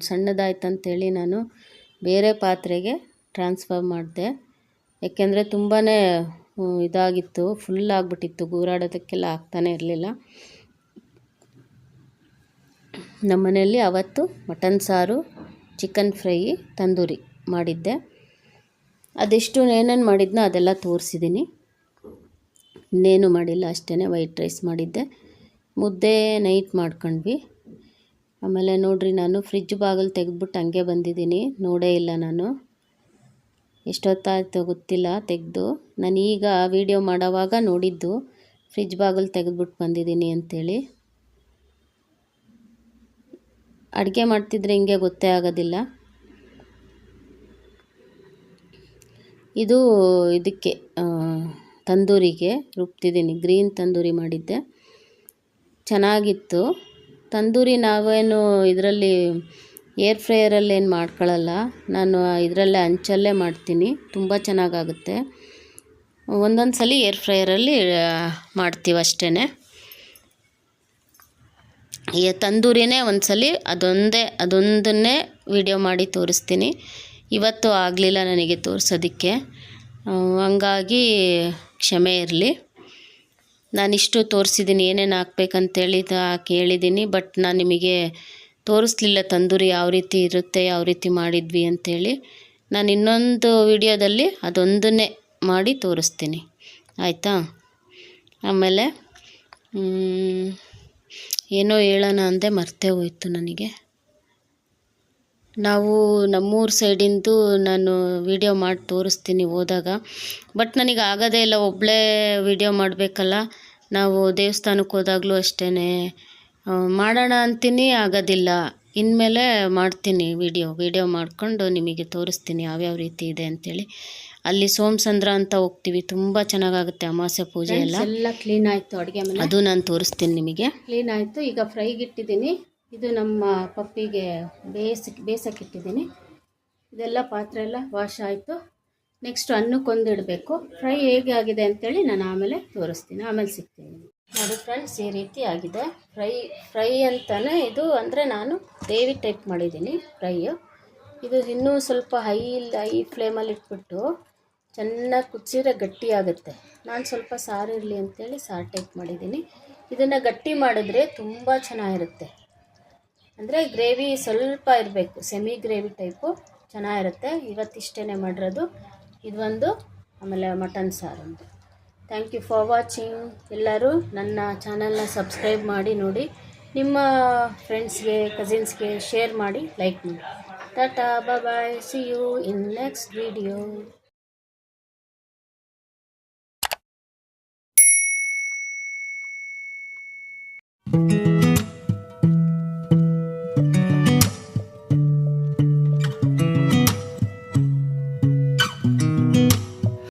ಸಣ್ಣದಾಯ್ತಂತೇಳಿ ನಾನು ಬೇರೆ ಪಾತ್ರೆಗೆ ಟ್ರಾನ್ಸ್ಫರ್ ಮಾಡಿದೆ. ಯಾಕೆಂದರೆ ತುಂಬಾ ಇದಾಗಿತ್ತು, ಫುಲ್ ಆಗಿಬಿಟ್ಟಿತ್ತು, ಗೂರಾಡೋದಕ್ಕೆಲ್ಲ ಆಗ್ತಾನೆ ಇರಲಿಲ್ಲ. ನಮ್ಮ ಮನೆಯಲ್ಲಿ ಅವತ್ತು ಮಟನ್ ಸಾರು, ಚಿಕನ್ ಫ್ರೈ, ತಂದೂರಿ ಮಾಡಿದ್ದೆ. ಅದೆಷ್ಟು ಏನೇನು ಮಾಡಿದ್ನೋ ಅದೆಲ್ಲ ತೋರಿಸಿದ್ದೀನಿ. ಇನ್ನೇನು ಮಾಡಿಲ್ಲ, ಅಷ್ಟೇ. ವೈಟ್ ರೈಸ್ ಮಾಡಿದ್ದೆ, ಮುದ್ದೆ ನೈಟ್ ಮಾಡ್ಕೊಂಡ್ವಿ. ಆಮೇಲೆ ನೋಡಿರಿ, ನಾನು ಫ್ರಿಜ್ ಬಾಗಿಲು ತೆಗೆದ್ಬಿಟ್ಟು ಹಂಗೆ ಬಂದಿದ್ದೀನಿ, ನೋಡೇ ಇಲ್ಲ ನಾನು. ಎಷ್ಟೊತ್ತಾಯ್ತು ಗೊತ್ತಿಲ್ಲ ತೆಗೆದು. ನಾನು ಈಗ ವಿಡಿಯೋ ಮಾಡೋವಾಗ ನೋಡಿದ್ದು ಫ್ರಿಜ್ ಬಾಗಿಲು ತೆಗೆದ್ಬಿಟ್ಟು ಬಂದಿದ್ದೀನಿ ಅಂಥೇಳಿ. ಅಡುಗೆ ಮಾಡ್ತಿದ್ರೆ ಹಿಂಗೆ ಗೊತ್ತೇ ಆಗೋದಿಲ್ಲ. ಇದು ಇದಕ್ಕೆ ತಂದೂರಿಗೆ ರುಬ್ತಿದ್ದೀನಿ. ಗ್ರೀನ್ ತಂದೂರಿ ಮಾಡಿದ್ದೆ, ಚೆನ್ನಾಗಿತ್ತು. ತಂದೂರಿ ನಾವೇನು ಇದರಲ್ಲಿ ಏರ್ ಫ್ರೈಯರಲ್ಲಿ ಏನು ಮಾಡ್ಕೊಳ್ಳಲ್ಲ, ನಾನು ಇದರಲ್ಲೇ ಹಂಚಲ್ಲೇ ಮಾಡ್ತೀನಿ, ತುಂಬ ಚೆನ್ನಾಗಾಗುತ್ತೆ. ಒಂದೊಂದು ಸಲ ಏರ್ ಫ್ರೈಯರಲ್ಲಿ ಮಾಡ್ತೀವಿ ಅಷ್ಟೇ. ಈ ತಂದೂರಿನೇ ಒಂದು ಸಲ ಅದೊಂದನ್ನೇ ವಿಡಿಯೋ ಮಾಡಿ ತೋರಿಸ್ತೀನಿ. ಇವತ್ತು ಆಗಲಿಲ್ಲ ನನಗೆ ತೋರಿಸೋದಕ್ಕೆ, ಹಂಗಾಗಿ ಕ್ಷಮೆ ಇರಲಿ. ನಾನಿಷ್ಟು ತೋರಿಸಿದ್ದೀನಿ, ಏನೇನು ಹಾಕ್ಬೇಕಂತೇಳಿ ಹೇಳಿದ್ದೀನಿ. ಬಟ್ ನಾನು ನಿಮಗೆ ತೋರಿಸ್ಲಿಲ್ಲ ತಂದೂರಿ ಯಾವ ರೀತಿ ಇರುತ್ತೆ, ಯಾವ ರೀತಿ ಮಾಡಿದ್ವಿ ಅಂಥೇಳಿ. ನಾನು ಇನ್ನೊಂದು ವಿಡಿಯೋದಲ್ಲಿ ಅದೊಂದನ್ನೇ ಮಾಡಿ ತೋರಿಸ್ತೀನಿ, ಆಯಿತಾ. ಆಮೇಲೆ ಏನೋ ಹೇಳೋಣ ಅಂದೆ, ಮರ್ತೇ ಹೋಯ್ತು ನನಗೆ. ನಾವು ನಮ್ಮೂರ ಸೈಡಿಂದು ನಾನು ವಿಡಿಯೋ ಮಾಡಿ ತೋರಿಸ್ತೀನಿ ಹೋದಾಗ. ಬಟ್ ನನಗೆ ಆಗೋದೇ ಇಲ್ಲ, ಒಬ್ಬಳೇ ವಿಡಿಯೋ ಮಾಡಬೇಕಲ್ಲ. ನಾವು ದೇವಸ್ಥಾನಕ್ಕೆ ಹೋದಾಗಲೂ ಅಷ್ಟೇ, ಮಾಡೋಣ ಅಂತೀನಿ, ಆಗೋದಿಲ್ಲ. ಇನ್ಮೇಲೆ ಮಾಡ್ತೀನಿ ವಿಡಿಯೋ ಮಾಡಿಕೊಂಡು ನಿಮಗೆ ತೋರಿಸ್ತೀನಿ ಯಾವ್ಯಾವ ರೀತಿ ಇದೆ ಅಂಥೇಳಿ. ಅಲ್ಲಿ ಸೋಮಸಂದ್ರ ಅಂತ ಹೋಗ್ತೀವಿ, ತುಂಬ ಚೆನ್ನಾಗಾಗುತ್ತೆ ಅಮಾವಾಸ್ಯೆ ಪೂಜೆ ಎಲ್ಲ ಕ್ಲೀನ್ ಆಯಿತು. ಅಡುಗೆ ಮನೆ ಅದು ನಾನು ತೋರಿಸ್ತೀನಿ ನಿಮಗೆ. ಕ್ಲೀನ್ ಆಯಿತು. ಈಗ ಫ್ರೈಗೆ ಇಟ್ಟಿದ್ದೀನಿ. ಇದು ನಮ್ಮ ಪಪ್ಪಿಗೆ ಬೇಯಿಸೋಕ್ಕಿಟ್ಟಿದ್ದೀನಿ. ಇದೆಲ್ಲ ಪಾತ್ರೆ ಎಲ್ಲ ವಾಶ್ ಆಯಿತು. ನೆಕ್ಸ್ಟ್ ಅನ್ನಕ್ಕೊಂದು ಇಡಬೇಕು. ಫ್ರೈ ಹೇಗೆ ಆಗಿದೆ ಅಂಥೇಳಿ ನಾನು ಆಮೇಲೆ ತೋರಿಸ್ತೀನಿ, ಆಮೇಲೆ ಸಿಗ್ತೀನಿ. ನೋಡಿ ಫ್ರೆಂಡ್ಸ್, ಈ ರೀತಿ ಆಗಿದೆ ಫ್ರೈ ಅಂತಲೇ ಇದು. ಅಂದರೆ ನಾನು ಗ್ರೇವಿ ಟೈಪ್ ಮಾಡಿದ್ದೀನಿ ಫ್ರೈಯು. ಇದು ಇನ್ನೂ ಸ್ವಲ್ಪ ಹೈ ಫ್ಲೇಮಲ್ಲಿ ಇಟ್ಬಿಟ್ಟು ಚೆನ್ನಾಗಿ ಕುದಿಸಿದ್ರೆ ಗಟ್ಟಿ ಆಗುತ್ತೆ. ನಾನು ಸ್ವಲ್ಪ ಸಾರು ಇರಲಿ ಅಂಥೇಳಿ ಸಾರು ಟೈಪ್ ಮಾಡಿದ್ದೀನಿ. ಇದನ್ನು ಗಟ್ಟಿ ಮಾಡಿದ್ರೆ ತುಂಬ ಚೆನ್ನಾಗಿರುತ್ತೆ. ಅಂದರೆ ಗ್ರೇವಿ ಸ್ವಲ್ಪ ಇರಬೇಕು, ಸೆಮಿ ಗ್ರೇವಿ ಟೈಪು ಚೆನ್ನಾಗಿರುತ್ತೆ. ಇವತ್ತಿಷ್ಟೇ ಮಾಡಿರೋದು ಇದೊಂದು, ಆಮೇಲೆ ಮಟನ್ ಸಾರೊಂದು. Thank you for watching. ಎಲ್ಲರೂ ನನ್ನ ಚಾನಲ್ನ ಸಬ್ಸ್ಕ್ರೈಬ್ ಮಾಡಿ ನೋಡಿ, ನಿಮ್ಮ ಫ್ರೆಂಡ್ಸ್ಗೆ, ಕಸಿನ್ಸ್ಗೆ ಶೇರ್ ಮಾಡಿ, ಲೈಕ್ ಮಾಡಿ. Tata, bye, see you in next video.